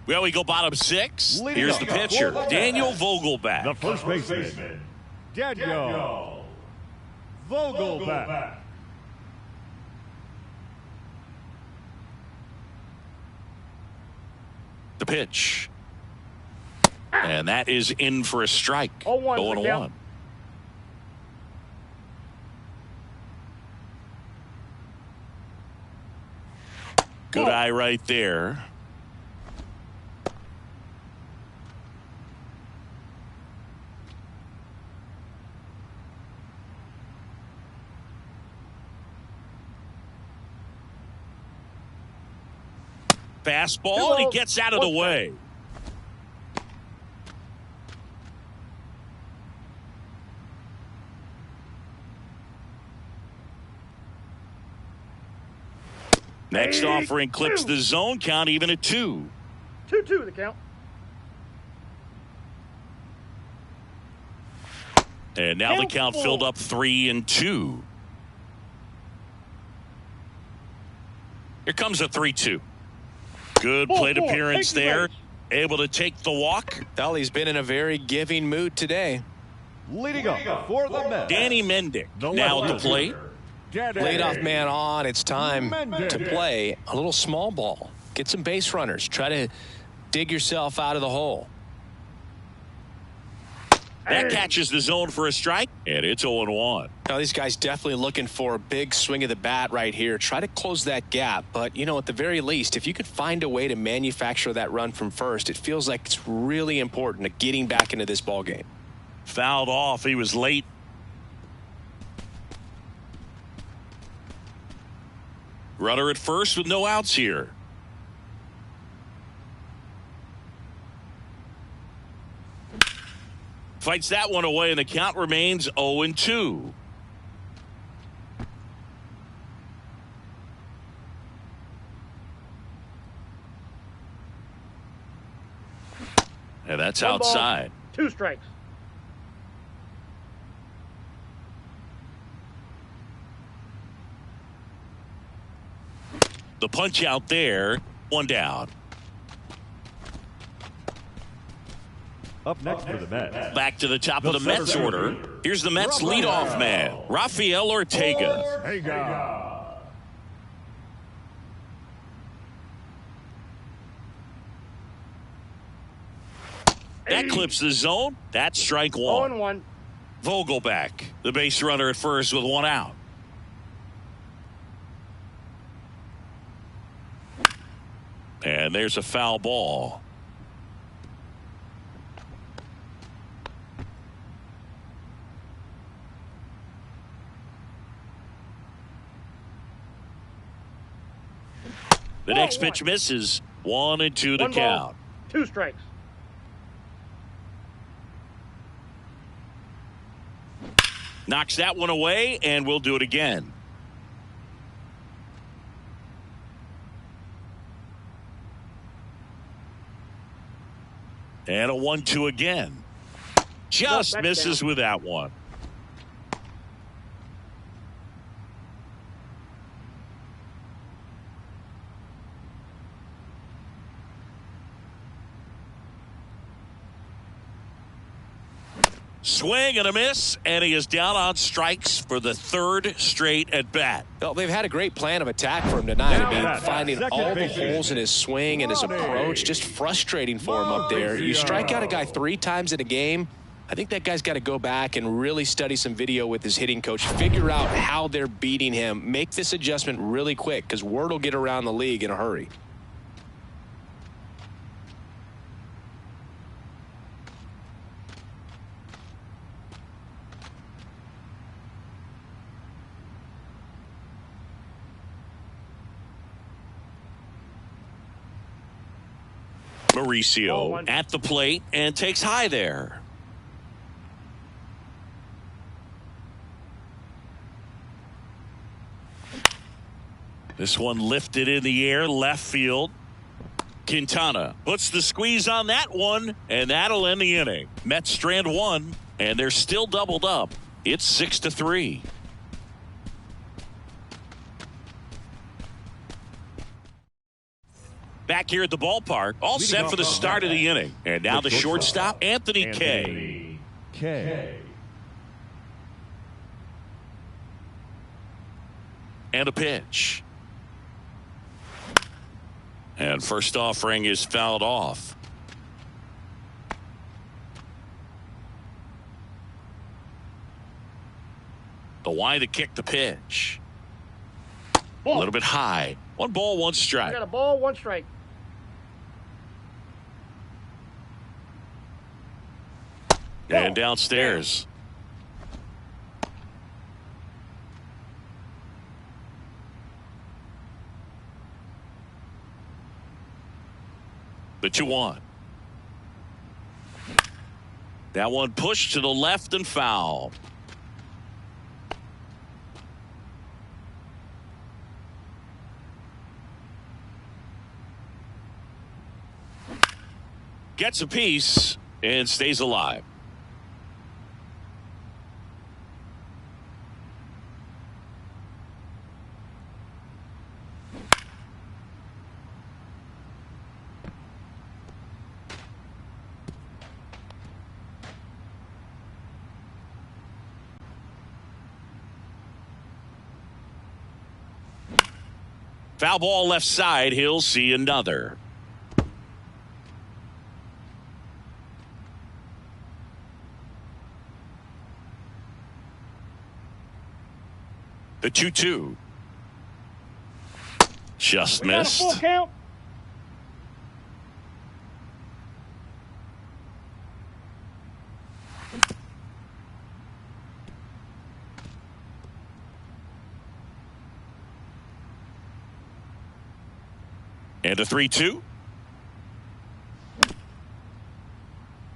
Well, we go bottom 6. Leading Here's up the for pitcher, the Daniel Mets. Vogelback. The first baseman, Daniel Vogelback. The pitch. And that is in for a strike. 0-1 0-1. the count. Good eye right there. Fastball, and he gets out of the way. Next offering clips the zone count even at 2. 2-2 the count. And now the count filled up 3-2. Here comes a 3-2. Good plate appearance there. Able to take the walk. Well, he's been in a very giving mood today. Leading up for the Mets, Danny Mendick the now at the left plate. fielder, Danny Leadoff man on. It's time Mendick. to play a little small ball. Get some base runners. Try to dig yourself out of the hole. That catches the zone for a strike, and it's 0-1. Now, these guys definitely looking for a big swing of the bat right here. Try to close that gap. But, you know, at the very least, if you could find a way to manufacture that run from first, it feels like it's really important to getting back into this ball game. Fouled off. He was late. Runner at first with no outs here. Fights that one away, and the count remains 0-2. And that's One ball, outside. 2 strikes. The punch out there. 1 down. Up next for the Mets, Back to the top of The the Mets center order. fielder, Here's the Mets Rafael leadoff man, Rafael Ortega. Ortega. That clips the zone. That's strike 1. 0-1. Vogelback, the base runner at first with 1 out. And there's a foul ball. The next pitch misses. 1-2 the 1 ball, count. 2 strikes. Knocks that one away, and we'll do it again. And a 1-2 again. Just that's misses down. with that one. Swing and a miss, and he is down on strikes for the 3rd straight at bat. Well, they've had a great plan of attack for him tonight. Now I mean, at finding second all the base. holes in his swing and his Ronnie approach, just frustrating for him up there. You strike out a guy 3 times in a game, I think that guy's got to go back and really study some video with his hitting coach, figure out how they're beating him, make this adjustment really quick because word will get around the league in a hurry. Mauricio at the plate and takes high there. This one lifted in the air, left field. Quintana puts the squeeze on that one, and that'll end the inning. Mets strand 1, and they're still doubled up. It's 6-3. Back here at the ballpark, all set for the start of the inning. And now the shortstop, Anthony Kay. And a pitch. And first offering is fouled off. The wide to kick the pitch. Ball. A little bit high. 1 ball, 1 We strike. got a ball, 1 strike. And downstairs. The 2-1. That one pushed to the left and foul. Gets a piece and stays alive. Foul ball left side. He'll see another. The 2-2. Just We got a missed. full count. And a 3-2.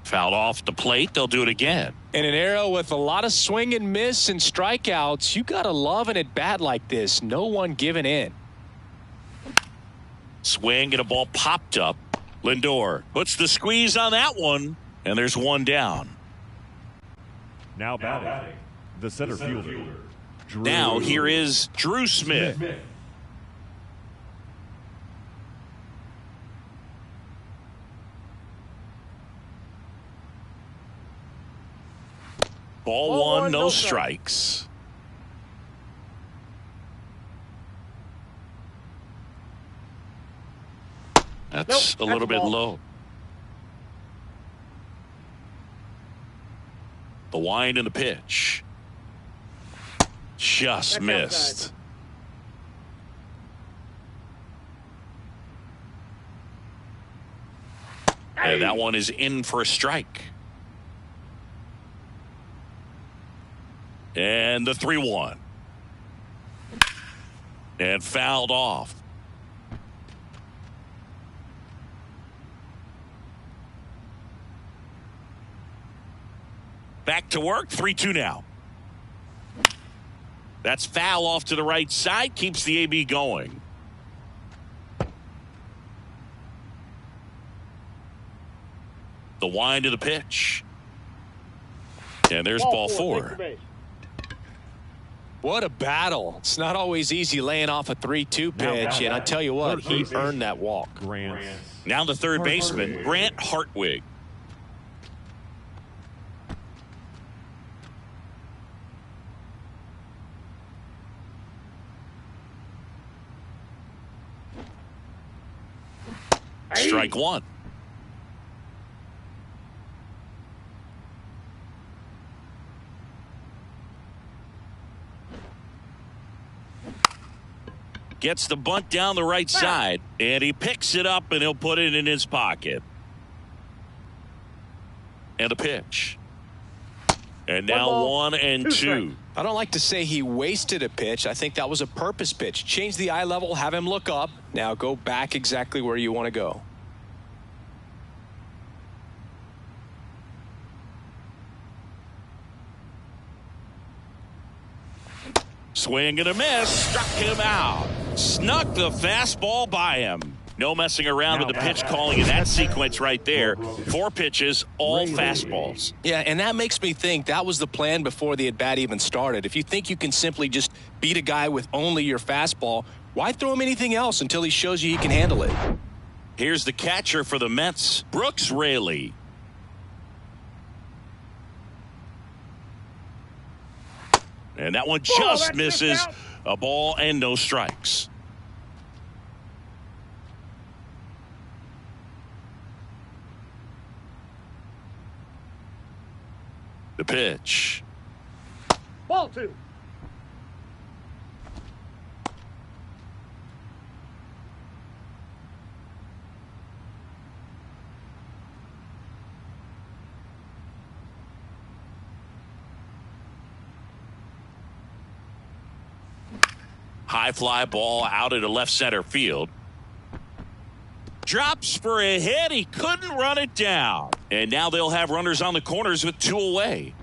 Fouled off the plate. They'll do it again. In an era with a lot of swing and miss and strikeouts, you got to love an at-bat like this. No one giving in. Swing and a ball popped up. Lindor puts the squeeze on that one, and there's 1 down. Now batting, the center fielder, Drew. Now here is Drew Smith. Ball 1, no strikes. That's a little bit low. The wind and the pitch. Just That's missed. outside. And that one is in for a strike. And the 3-1. And fouled off. Back to work. 3-2 now. That's foul off to the right side. Keeps the AB going. The wind of the pitch. And there's ball 4. Take the base. What a battle. It's not always easy laying off a 3-2 pitch, and I tell you what, he earned that walk. Grant. Now the third baseman, Grant Hartwig. Strike 1. Gets the bunt down the right side, and he picks it up, and he'll put it in his pocket. And a pitch. And now 1 and 2. strikes. I don't like to say he wasted a pitch. I think that was a purpose pitch. Change the eye level, have him look up. Now go back exactly where you want to go. Swing and a miss. Struck him out. Snuck the fastball by him. No messing around with the pitch calling in that sequence right there. 4 pitches, all fastballs. Yeah, and that makes me think that was the plan before the at-bat even started. If you think you can simply just beat a guy with only your fastball, why throw him anything else until he shows you he can handle it? Here's the catcher for the Mets, Brooks Raley. And that one just misses. A ball and no strikes. The pitch. Ball 2. High fly ball out into left center field. Drops for a hit. He couldn't run it down. And now they'll have runners on the corners with 2 away.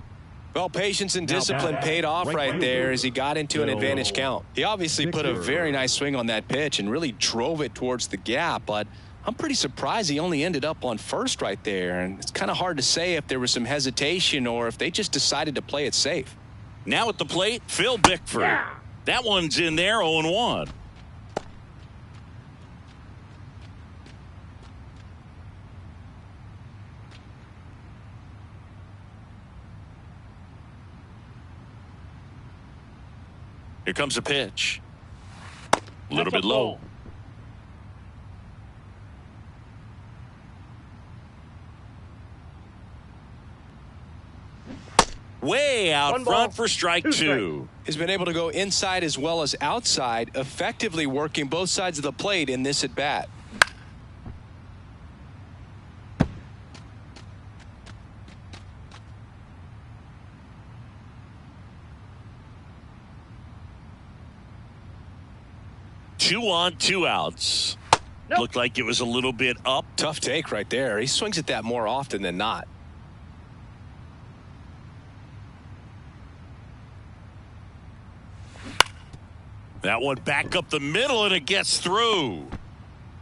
Well, patience and discipline paid off right there as he got into an advantage count. He obviously put a very nice swing on that pitch and really drove it towards the gap, but I'm pretty surprised he only ended up on first right there. And it's kind of hard to say if there was some hesitation or if they just decided to play it safe. Now at the plate, Phil Bickford. Yeah. That one's in there, 0-1. Here comes a pitch. A little bit low. Way out 1 ball, front for strike 2 2. He's been able to go inside as well as outside, effectively working both sides of the plate in this at bat. Two on, 2 outs. Nope. Looked like it was a little bit up. Tough take right there. He swings at that more often than not. That one back up the middle, and it gets through.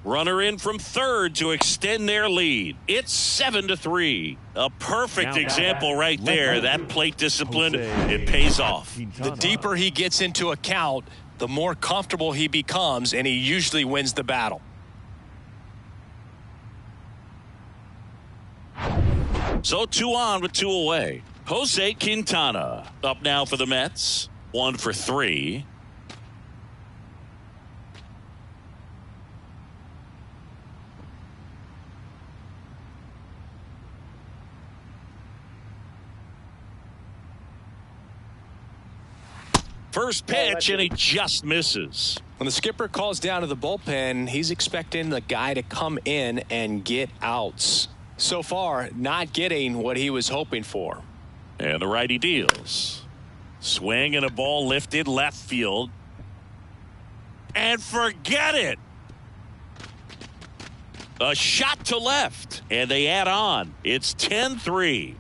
Runner in from third to extend their lead. It's 7-3. A perfect example right there. That plate discipline, it pays off. The deeper he gets into a count, the more comfortable he becomes, and he usually wins the battle. So 2 on with 2 away. Jose Quintana up now for the Mets. 1 for 3. First pitch, and he just misses. When the skipper calls down to the bullpen, he's expecting the guy to come in and get outs. So far, not getting what he was hoping for. And the righty deals. Swing and a ball lifted left field. And forget it. A shot to left. And they add on. It's 10-3.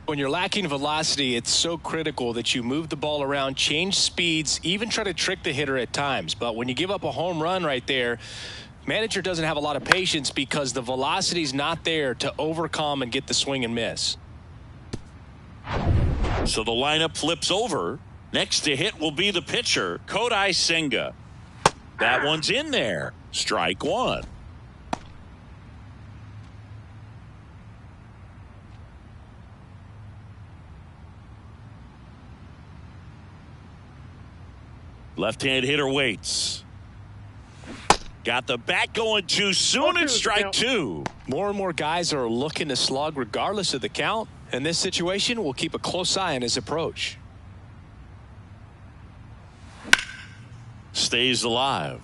When you're lacking velocity, it's so critical that you move the ball around, change speeds, even try to trick the hitter at times. But when you give up a home run right there, manager doesn't have a lot of patience because the velocity's not there to overcome and get the swing and miss. So the lineup flips over. Next to hit will be the pitcher, Kodai Senga. That one's in there. Strike 1. Left-hand hitter waits. Got the bat going too soon, and strike 2. More and more guys are looking to slug regardless of the count. In this situation, we'll keep a close eye on his approach. Stays alive.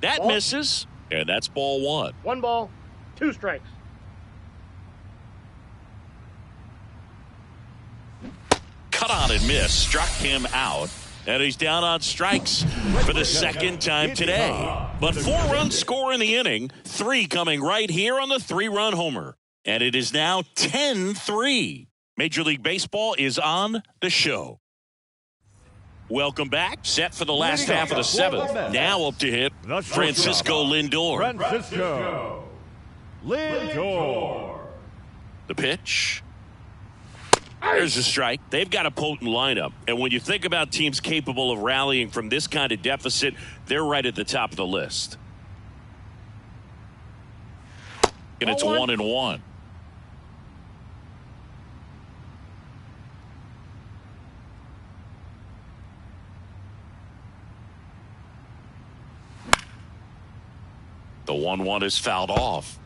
That misses. And that's ball 1. 1 ball, 2 strikes. Cut on and miss. Struck him out. And he's down on strikes for the second time today. But 4 runs score in the inning. 3 coming right here on the 3-run homer. And it is now 10-3. Major League Baseball is on the show. Welcome back. Set for the last half of the seventh. Now up to hit Francisco Lindor. Francisco Lindor. The pitch. There's a strike. They've got a potent lineup. And when you think about teams capable of rallying from this kind of deficit, they're right at the top of the list. And it's 1-1. The 1-1 is fouled off.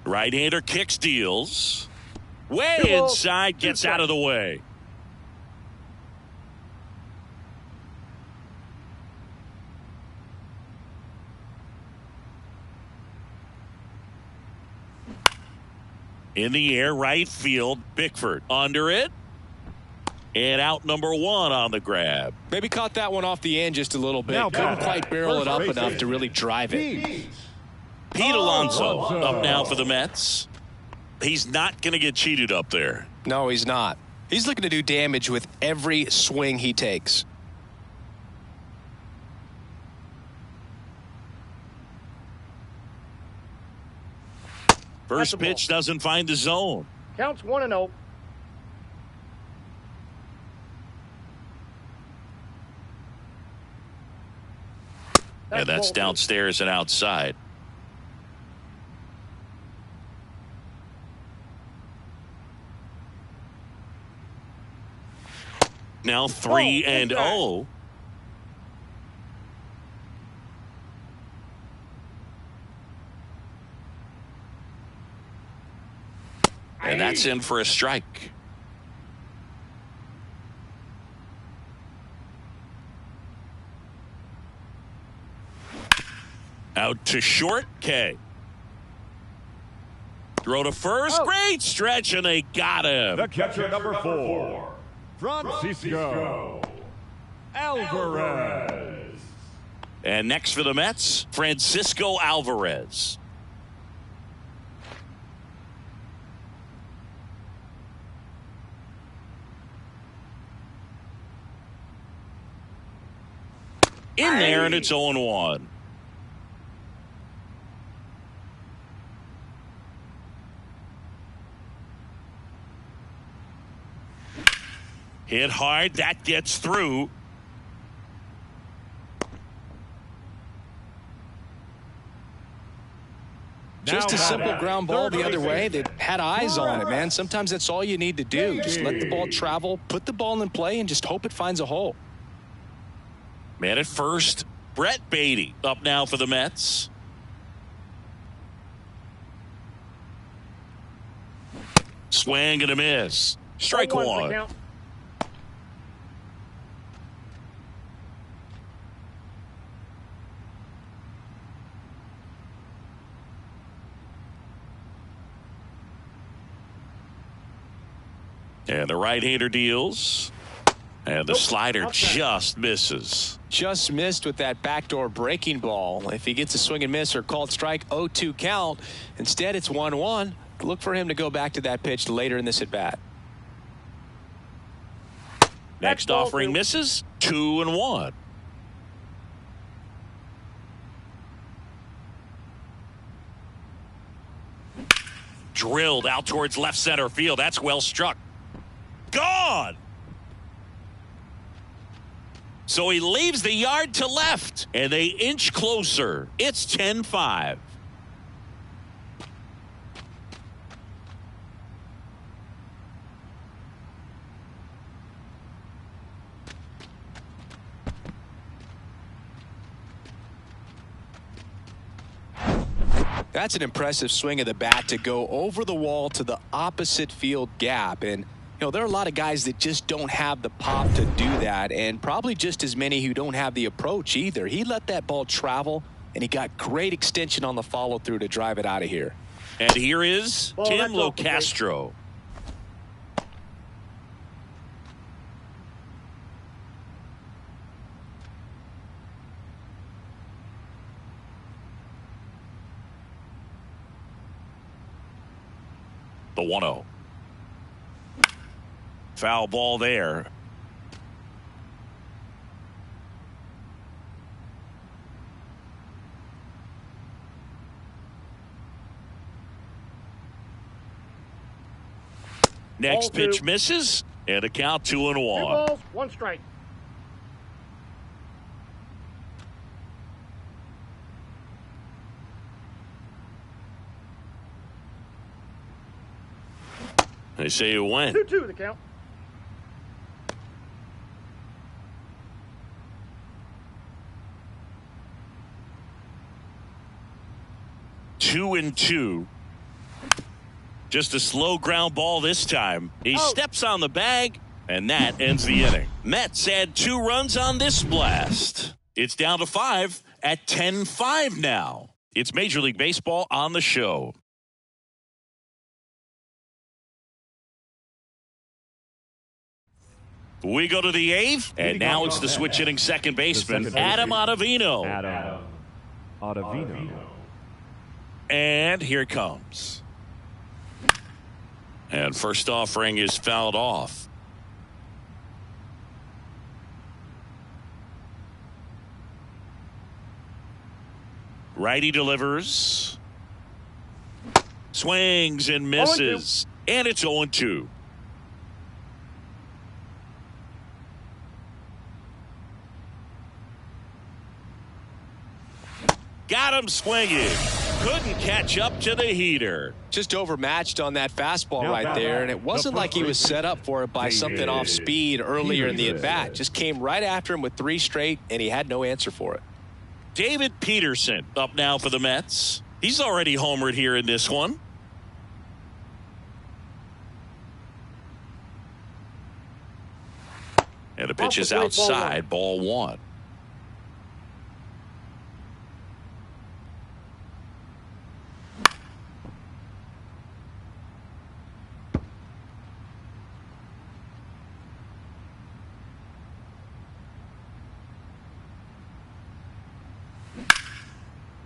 Right-hander kicks, deals. Way inside, gets out of the way. In the air, right field, Bickford under it. And out number 1 on the grab. Maybe caught that one off the end just a little bit. Now Couldn't quite barrel it up enough to really drive it. Pete Alonso up now for the Mets. He's not going to get cheated up there. No, he's not. He's looking to do damage with every swing he takes. First pitch doesn't find the zone. Counts 1-0. And that's downstairs and outside. Now 3-0. And that's in for a strike. Out to short, K. Throw to first, great stretch, and they got him. The catcher, number 4, Francisco Alvarez. And next for the Mets, Francisco Alvarez. In there, and it's 0-1. Hit hard, that gets through. Just a simple ground ball the other way that had eyes on it, man. Sometimes that's all you need to do. Just let the ball travel, put the ball in play, and just hope it finds a hole. Man at first, Brett Beatty up now for the Mets. Swing and a miss. Strike 1. And the right-hander deals. And the slider just misses. Just missed with that backdoor breaking ball. If he gets a swing and miss or called strike, 0-2 count. Instead, it's 1-1. Look for him to go back to that pitch later in this at-bat. Next offering misses. 2-1. Drilled out towards left center field. That's well struck. Gone. So he leaves the yard to left, and they inch closer. It's 10-5. That's an impressive swing of the bat to go over the wall to the opposite field gap. And, you know, there are a lot of guys that just don't have the pop to do that, and probably just as many who don't have the approach either. He let that ball travel and he got great extension on the follow-through to drive it out of here. And here is Ball, Tim that's off the plate. Locastro. The 1-0. Foul ball there. Next Ball pitch two. misses, and a count 2-1. 2 balls, 1 strike. They say you win. 2-2 the count. Two and two. Just a slow ground ball this time. He Out. steps on the bag, and that ends the inning. Mets add 2 runs on this blast. It's down to 5 at 10-5 now. It's Major League Baseball on the show. We go to the 8th, and now it's the switch hitting second baseman, second Adam baseman. Ottavino. Adam Ottavino. And here it comes. And first offering is fouled off. Righty delivers. Swings and misses. And it's 0-2. Got him swinging. Couldn't catch up to the heater. Just overmatched on that fastball Now right back there, up. and it wasn't The like he was first set up for it by baseman. something off speed earlier in the Peterson. at-bat. Just came right after him with 3 straight, and he had no answer for it. David Peterson up now for the Mets. He's already homered here in this one. And the pitch Off the is plate, ball outside, ball 1.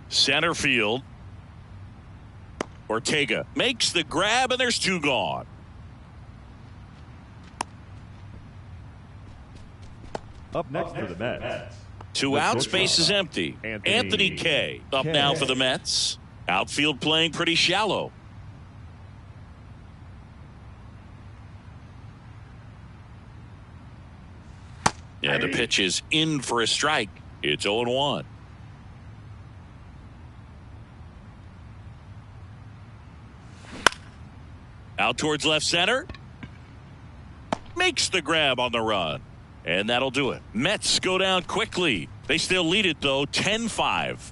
Center field. Ortega makes the grab, and there's 2 gone. Up next for the Mets. 2 The outs, shortstop, base is empty. Anthony Kay up now for the Mets. Outfield playing pretty shallow. And the pitch is in for a strike. It's 0-1. Out towards left center. Makes the grab on the run. And that'll do it. Mets go down quickly. They still lead it, though, 10-5.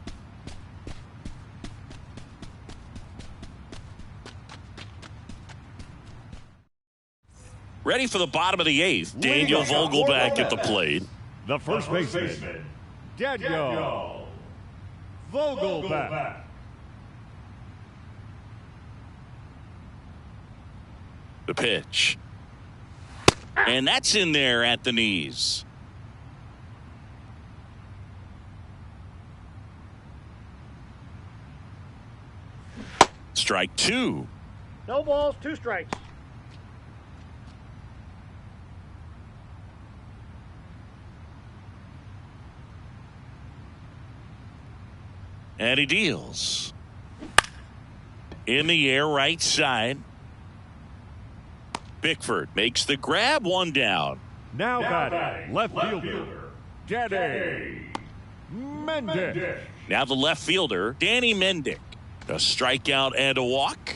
Ready for the bottom of the 8th. Daniel Vogelback at the plate. The first baseman, Daniel Vogelback. The pitch. And that's in there at the knees. Strike 2. No balls, 2 strikes. And he deals. In the air, right side. Bickford makes the grab, 1 down. Now batting, left fielder, Danny Mendick. Now the left fielder, Danny Mendick. A strikeout and a walk.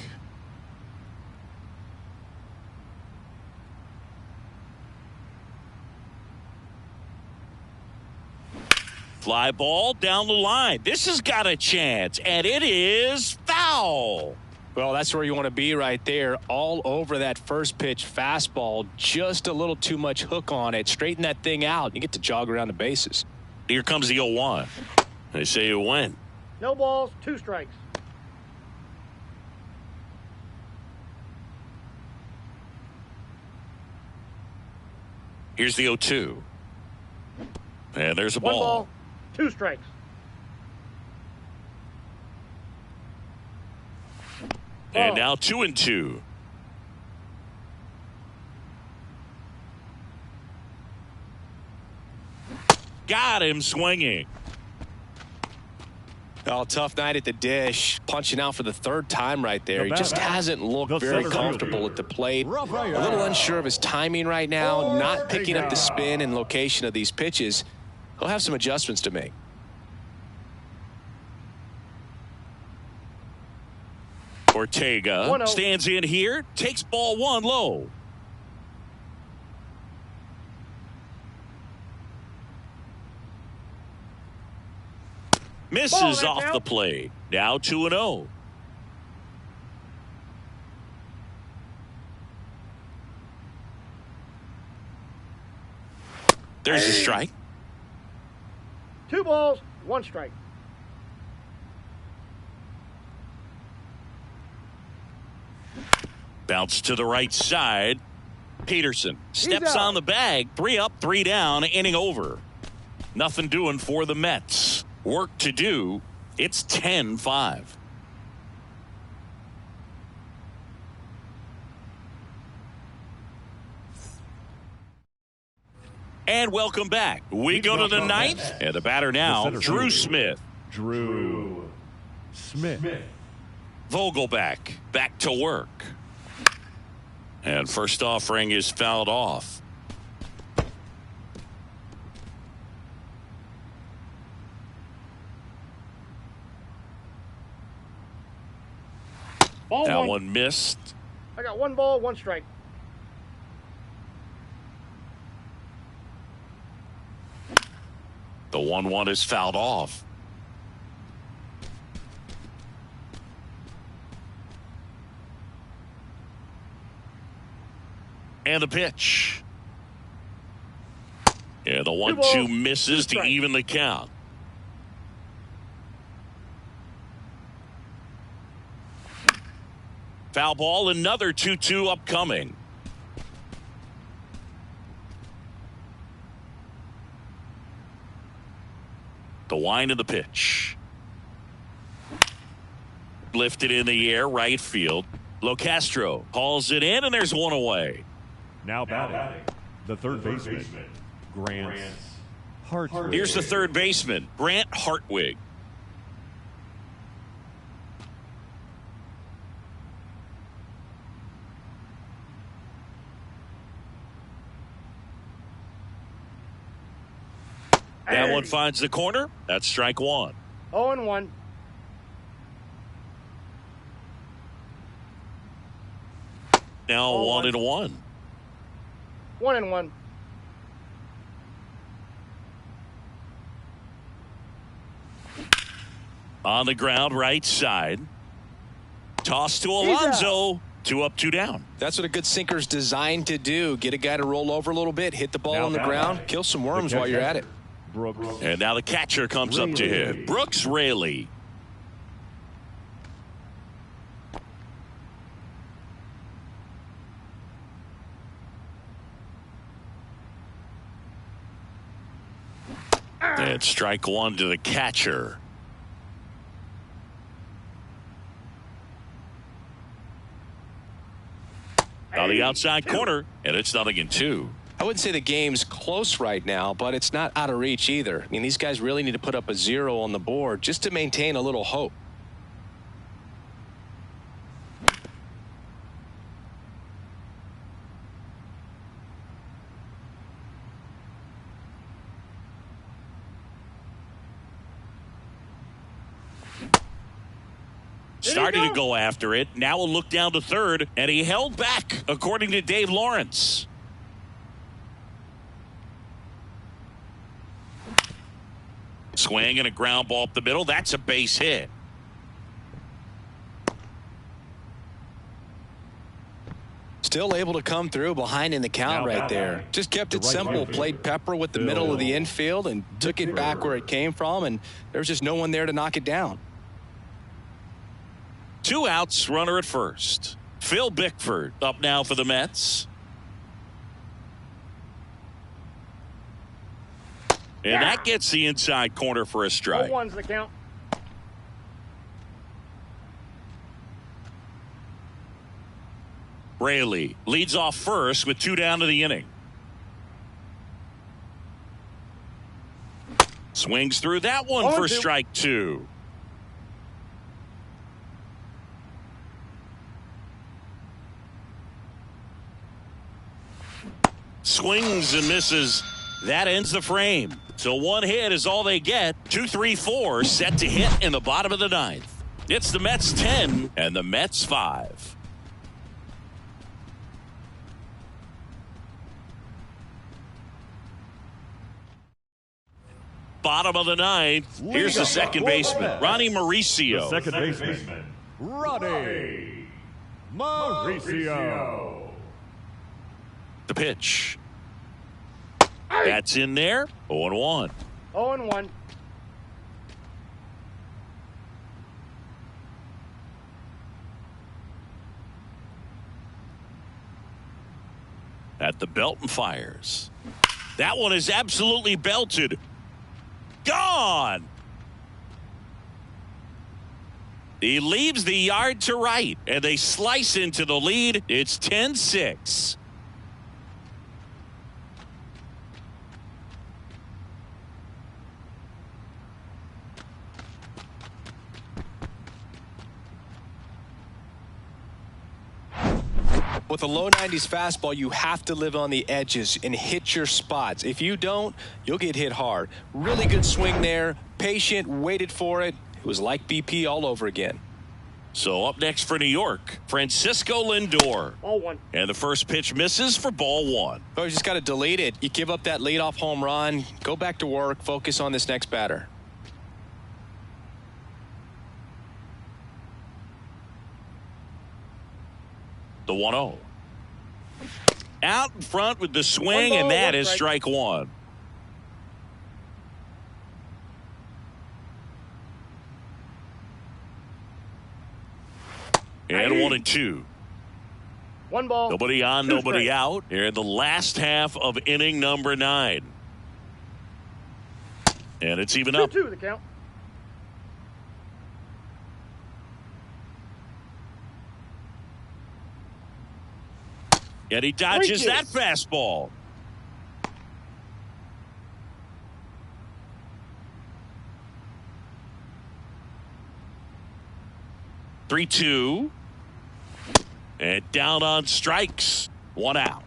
Fly ball down the line. This has got a chance, and it is foul. Well, that's where you want to be right there. All over that first pitch fastball. Just a little too much hook on it. Straighten that thing out. You get to jog around the bases. Here comes the 0-1. They say you win. No balls, 2 strikes. Here's the 0-2. And there's a 1 ball. ball, 2 strikes. And Ball. now 2-2. Got him swinging. Oh, tough night at the dish. Punching out for the 3rd time right there. He just hasn't looked The very center comfortable fielder. at the plate. A Rafael. little unsure of his timing right now, not picking up the spin and location of these pitches. He'll have some adjustments to make. Ortega 1-0. stands in here, takes ball 1 low. Misses Ball, off that's the out. plate. Now 2-0. There's a strike. 2 balls, 1 strike. Bounce to the right side. Peterson steps out. on the bag. 3 up, 3 down, inning over. Nothing doing for the Mets. Work to do. It's 10-5. And welcome back. We go to the 9th, and the batter now, center Drew fielder. Smith. Drew Smith. Vogelback back to work. And first offering is fouled off. Ball That 1. one missed. I got 1 ball, 1 strike. The 1-1 is fouled off. And the pitch. Yeah, the 1-2 balls, misses 2 to strikes. even the count. Foul ball, another 2-2 upcoming. The wind of the pitch. Lifted in the air, right field. Locastro hauls it in, and there's 1 away. Now batting, the third baseman, Grant Hartwig. Here's the third baseman, Grant Hartwig. That one finds the corner. That's strike 1. 0-1. Now Ball 1-1. 1-1. On the ground, right side. Toss to He's Alonso. 2 up, 2 down. That's what a good sinker's designed to do. Get a guy to roll over a little bit, hit the ball Now on the batting, ground, kill some the worms while you're at it. catcher, Brooks. And now the catcher comes up to hit. Brooks Raley. And strike 1 to the catcher. On the outside corner, and it's 0-2. I wouldn't say the game's close right now, but it's not out of reach either. I mean, these guys really need to put up a 0 on the board just to maintain a little hope. Starting to go after it. Now a look down to third, and he held back, according to Dave Lawrence. Swing and a ground ball up the middle. That's a base hit. Still able to come through behind in the count right there. Just kept it simple. Played Pepper with the middle of the infield and took it back where it came from, and there's just no one there to knock it down. 2 outs, runner at first. Phil Bickford up now for the Mets. And that gets the inside corner for a strike. 0-1's the count. Raley leads off first with 2 down to the inning. Swings through that one for 0-2. strike 2. Swings and misses. That ends the frame. So 1 hit is all they get. 2, 3, 4 set to hit in the bottom of the 9th. It's the Mets 10 and the Mets 5. Bottom of the 9th. Here's the second baseman, Ronnie Mauricio. Second baseman, Ronnie Mauricio. The pitch. That's in there. 0-1. 0-1. At the belt and fires. That one is absolutely belted. Gone. He leaves the yard to right, and they slice into the lead. It's 10-6. With a low 90s fastball, you have to live on the edges and hit your spots. If you don't, you'll get hit hard. Really good swing there. Patient, waited for it. It was like BP all over again. So up next for New York, Francisco Lindor. 0-1. And the first pitch misses for ball 1. Oh, you just got to delete it. You give up that leadoff home run. Go back to work. Focus on this next batter. The 1-0. Out in front with the swing, 1 ball, and that 1 is strike. strike 1. And 1-2. 1 ball. Nobody on, 2 nobody strikes. out. Here in the last half of inning number 9. And it's even up. 2-2 the count. And he dodges 3-2. that fastball. Three-two. And down on strikes. 1 out.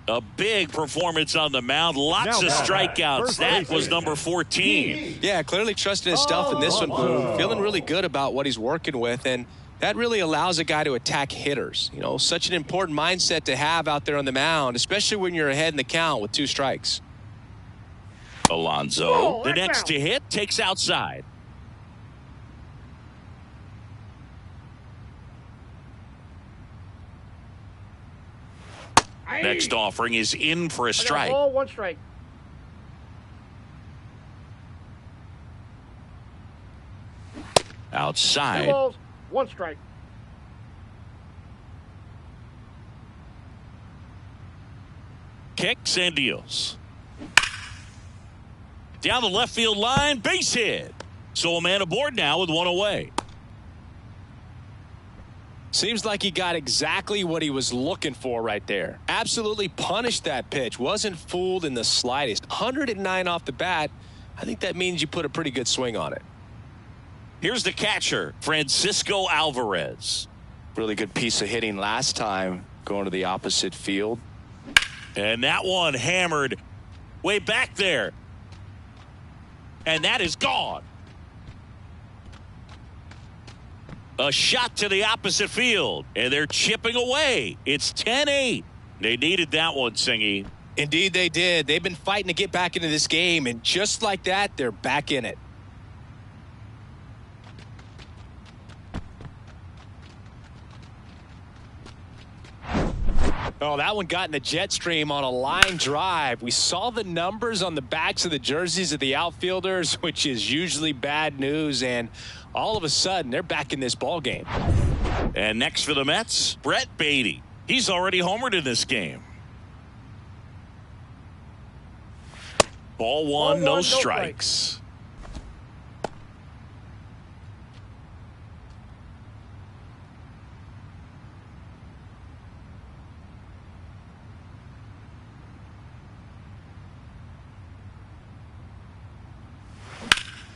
A big performance on the mound. Lots Now of back. strikeouts. First That baseman. was number 14. Yeah, clearly trusting his stuff in this one, Boone. Feeling really good about what he's working with, and that really allows a guy to attack hitters. You know, such an important mindset to have out there on the mound, especially when you're ahead in the count with 2 strikes. Alonso, Oh, the that's next out. to hit, takes outside. Next offering is in for a I got a strike. ball, 1 strike. Two Outside. balls, 1 strike. Kicks and deals. Down the left field line, base hit. So a man aboard now with 1 away. Seems like he got exactly what he was looking for right there. Absolutely punished that pitch. Wasn't fooled in the slightest. 109 off the bat. I think that means you put a pretty good swing on it. Here's the catcher, Francisco Alvarez. Really good piece of hitting last time going to the opposite field. And that one hammered way back there. And that is gone. A shot to the opposite field. And they're chipping away. It's 10-8. They needed that one, Singy. Indeed they did. They've been fighting to get back into this game, and just like that, they're back in it. Oh, that one got in the jet stream on a line drive. We saw the numbers on the backs of the jerseys of the outfielders, which is usually bad news, and all of a sudden they're back in this ball game. And next for the Mets, Brett Baty. He's already homered in this game. Ball one, no strikes.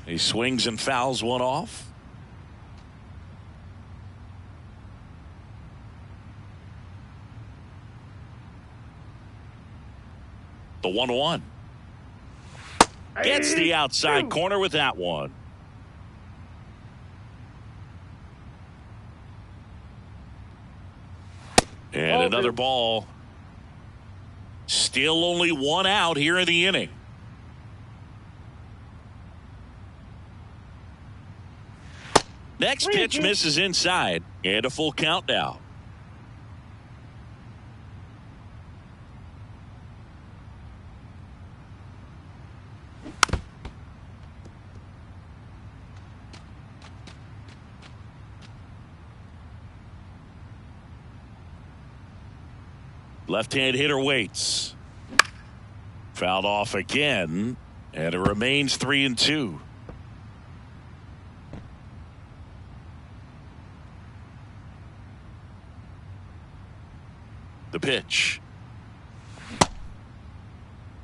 He swings and fouls one off. The 1-1. Gets the outside corner with that one. And another ball. Still only one out here in the inning. Next pitch misses inside, and a full count now. Left-hand hitter waits. Fouled off again, and it remains 3-2. The pitch.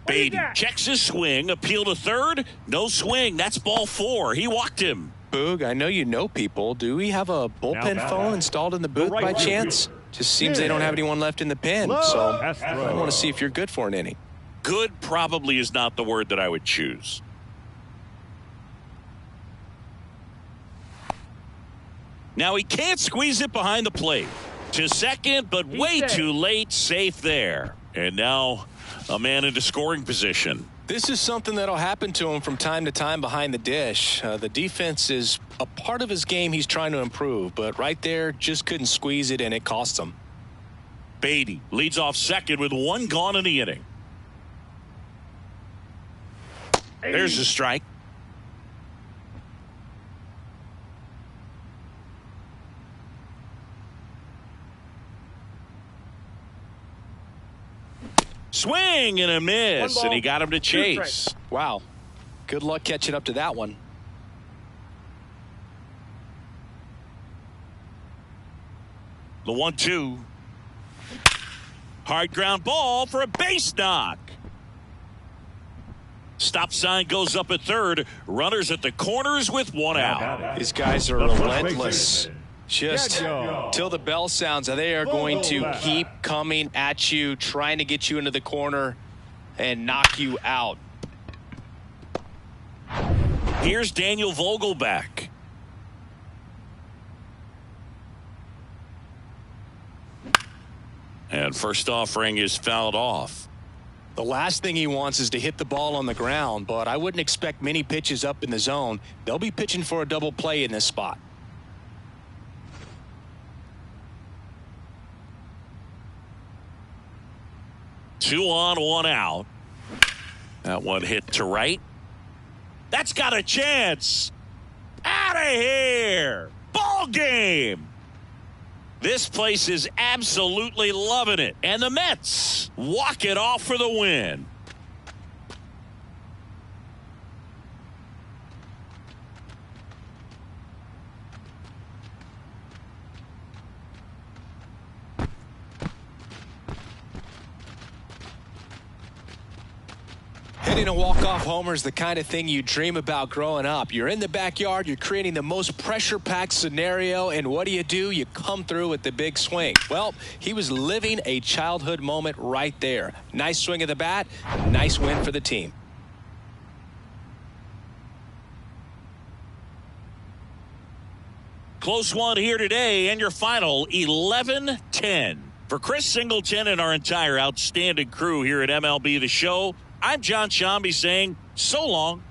Baty checks his swing, appeal to third, no swing. That's ball 4. He walked him. Boog, I know you know people. Do we have a bullpen phone installed in the booth by chance? Just seems they don't have anyone left in the pen, so I want to see if you're good for an inning. Good probably is not the word that I would choose. Now he can't squeeze it behind the plate. To second, but way too late. Safe there. And now a man into scoring position. This is something that'll happen to him from time to time behind the dish. The defense is a part of his game he's trying to improve, but right there just couldn't squeeze it, and it cost him. Baty leads off second with one gone in the inning. There's a strike. Swing and a miss, and he got him to chase. Wow. Good luck catching up to that one. The 1-2. Hard ground ball for a base knock. Stop sign goes up at third. Runners at the corners with one out. These guys are relentless. Just till the bell sounds, they are going to keep coming at you, trying to get you into the corner and knock you out. Here's Daniel Vogelbach. And first offering is fouled off. The last thing he wants is to hit the ball on the ground, but I wouldn't expect many pitches up in the zone. They'll be pitching for a double play in this spot. Two on, one out. That one hit to right. That's got a chance. Out of here. Ball game. This place is absolutely loving it. And the Mets walk it off for the win. Hitting a walk-off homer is the kind of thing you dream about growing up. You're in the backyard, you're creating the most pressure-packed scenario, and what do? You come through with the big swing. Well, he was living a childhood moment right there. Nice swing of the bat, nice win for the team. Close one here today, and your final 11-10. For Chris Singleton and our entire outstanding crew here at MLB The Show, I'm John Shambi saying so long.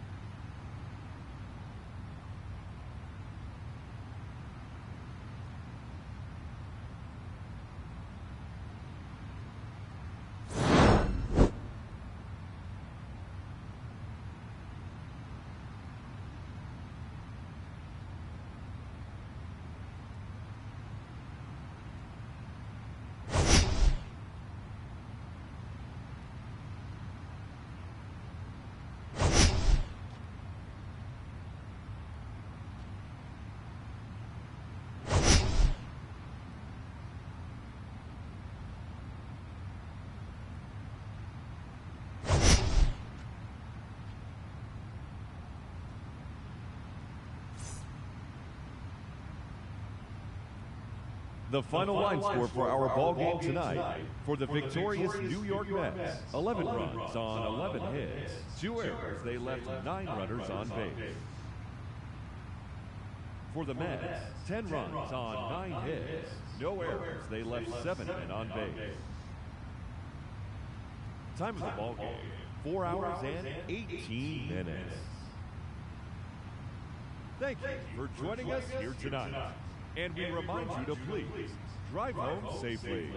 The final line score for our ball game tonight: for the victorious New York Mets, 11 runs on 11 hits, 2 errors. They left 9 runners on base. For the Mets, 10 runs on 9 hits, no errors. They left 7 men on base. Time of the ball game: 4 hours and 18 minutes. Thank you for joining us here tonight. And we remind you to please drive home safely.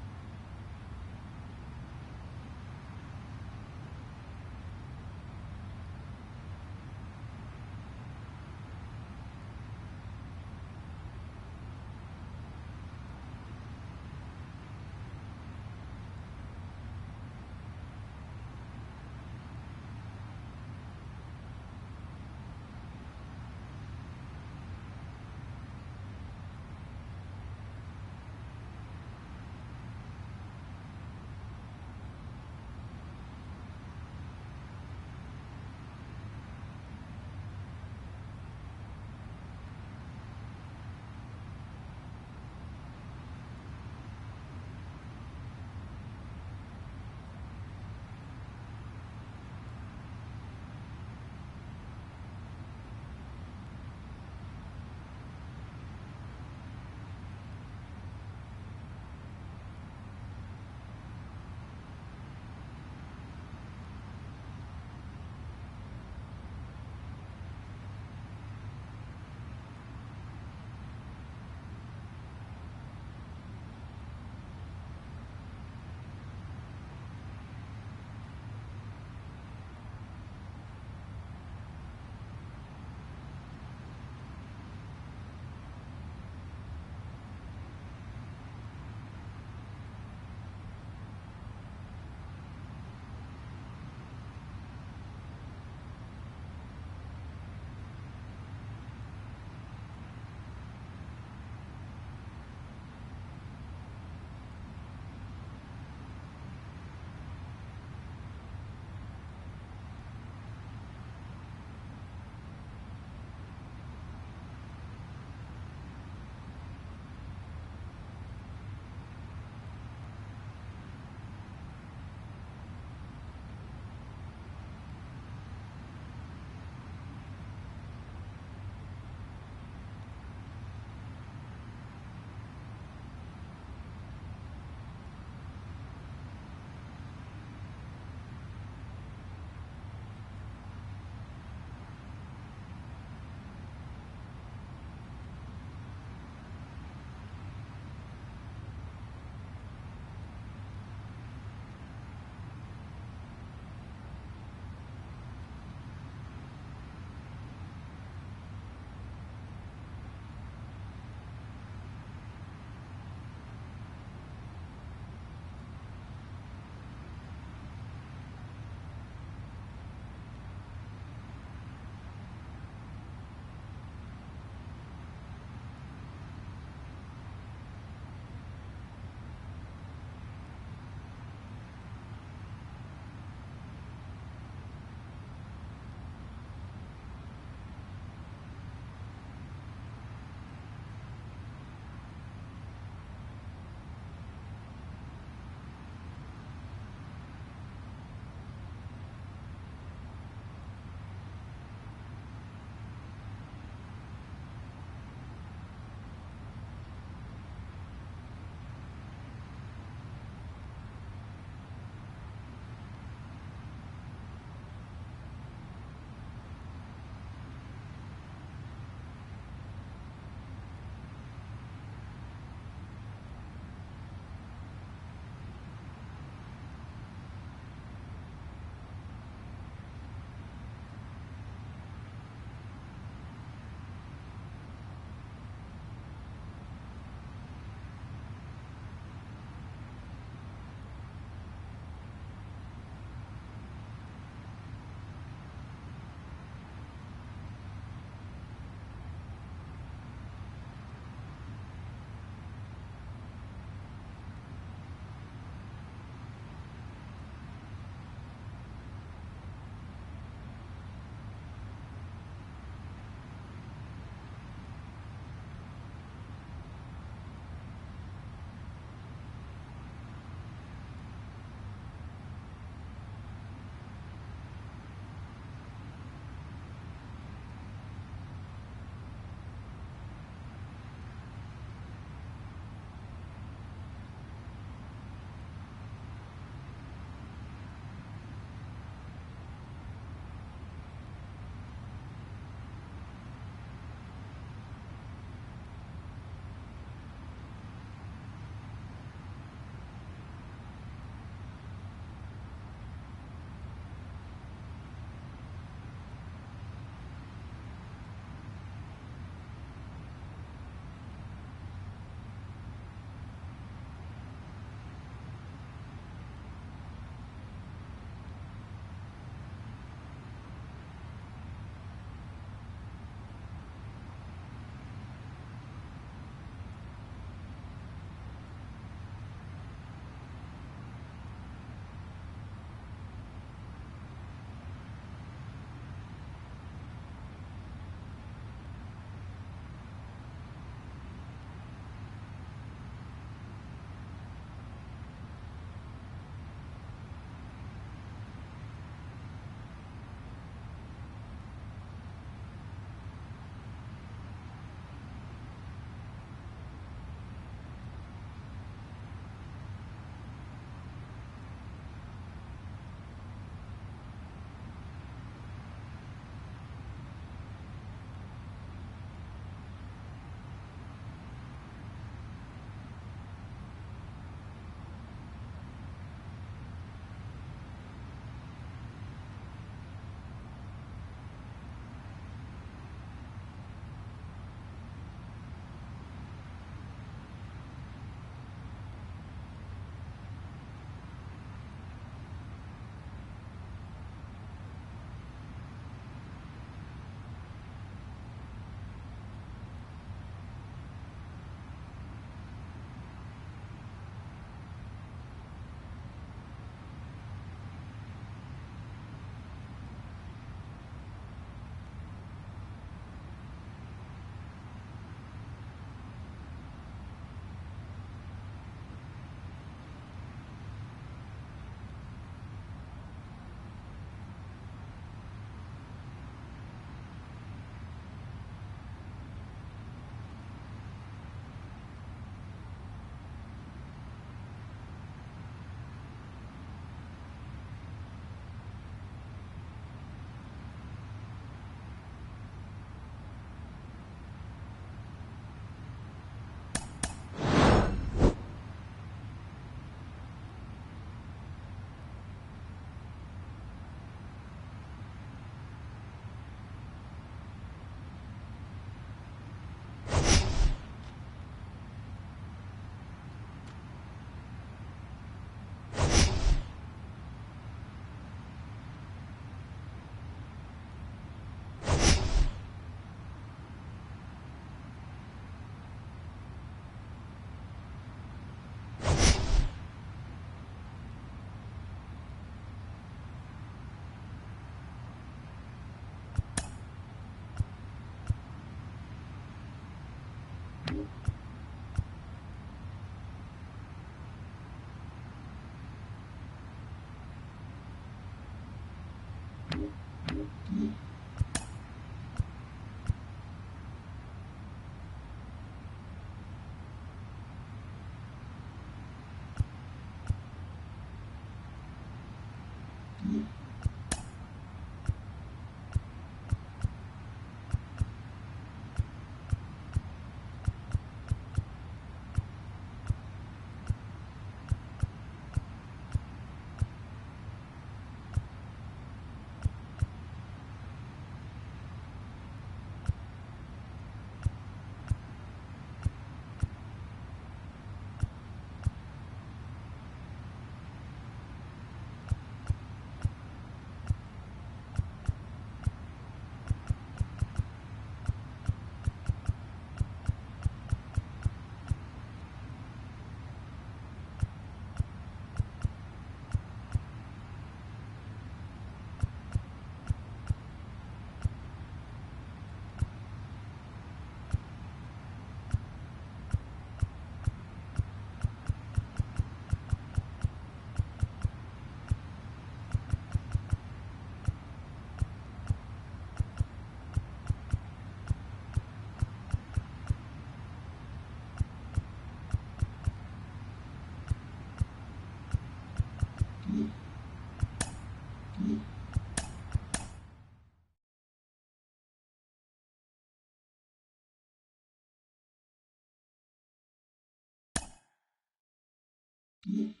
Mm-hmm.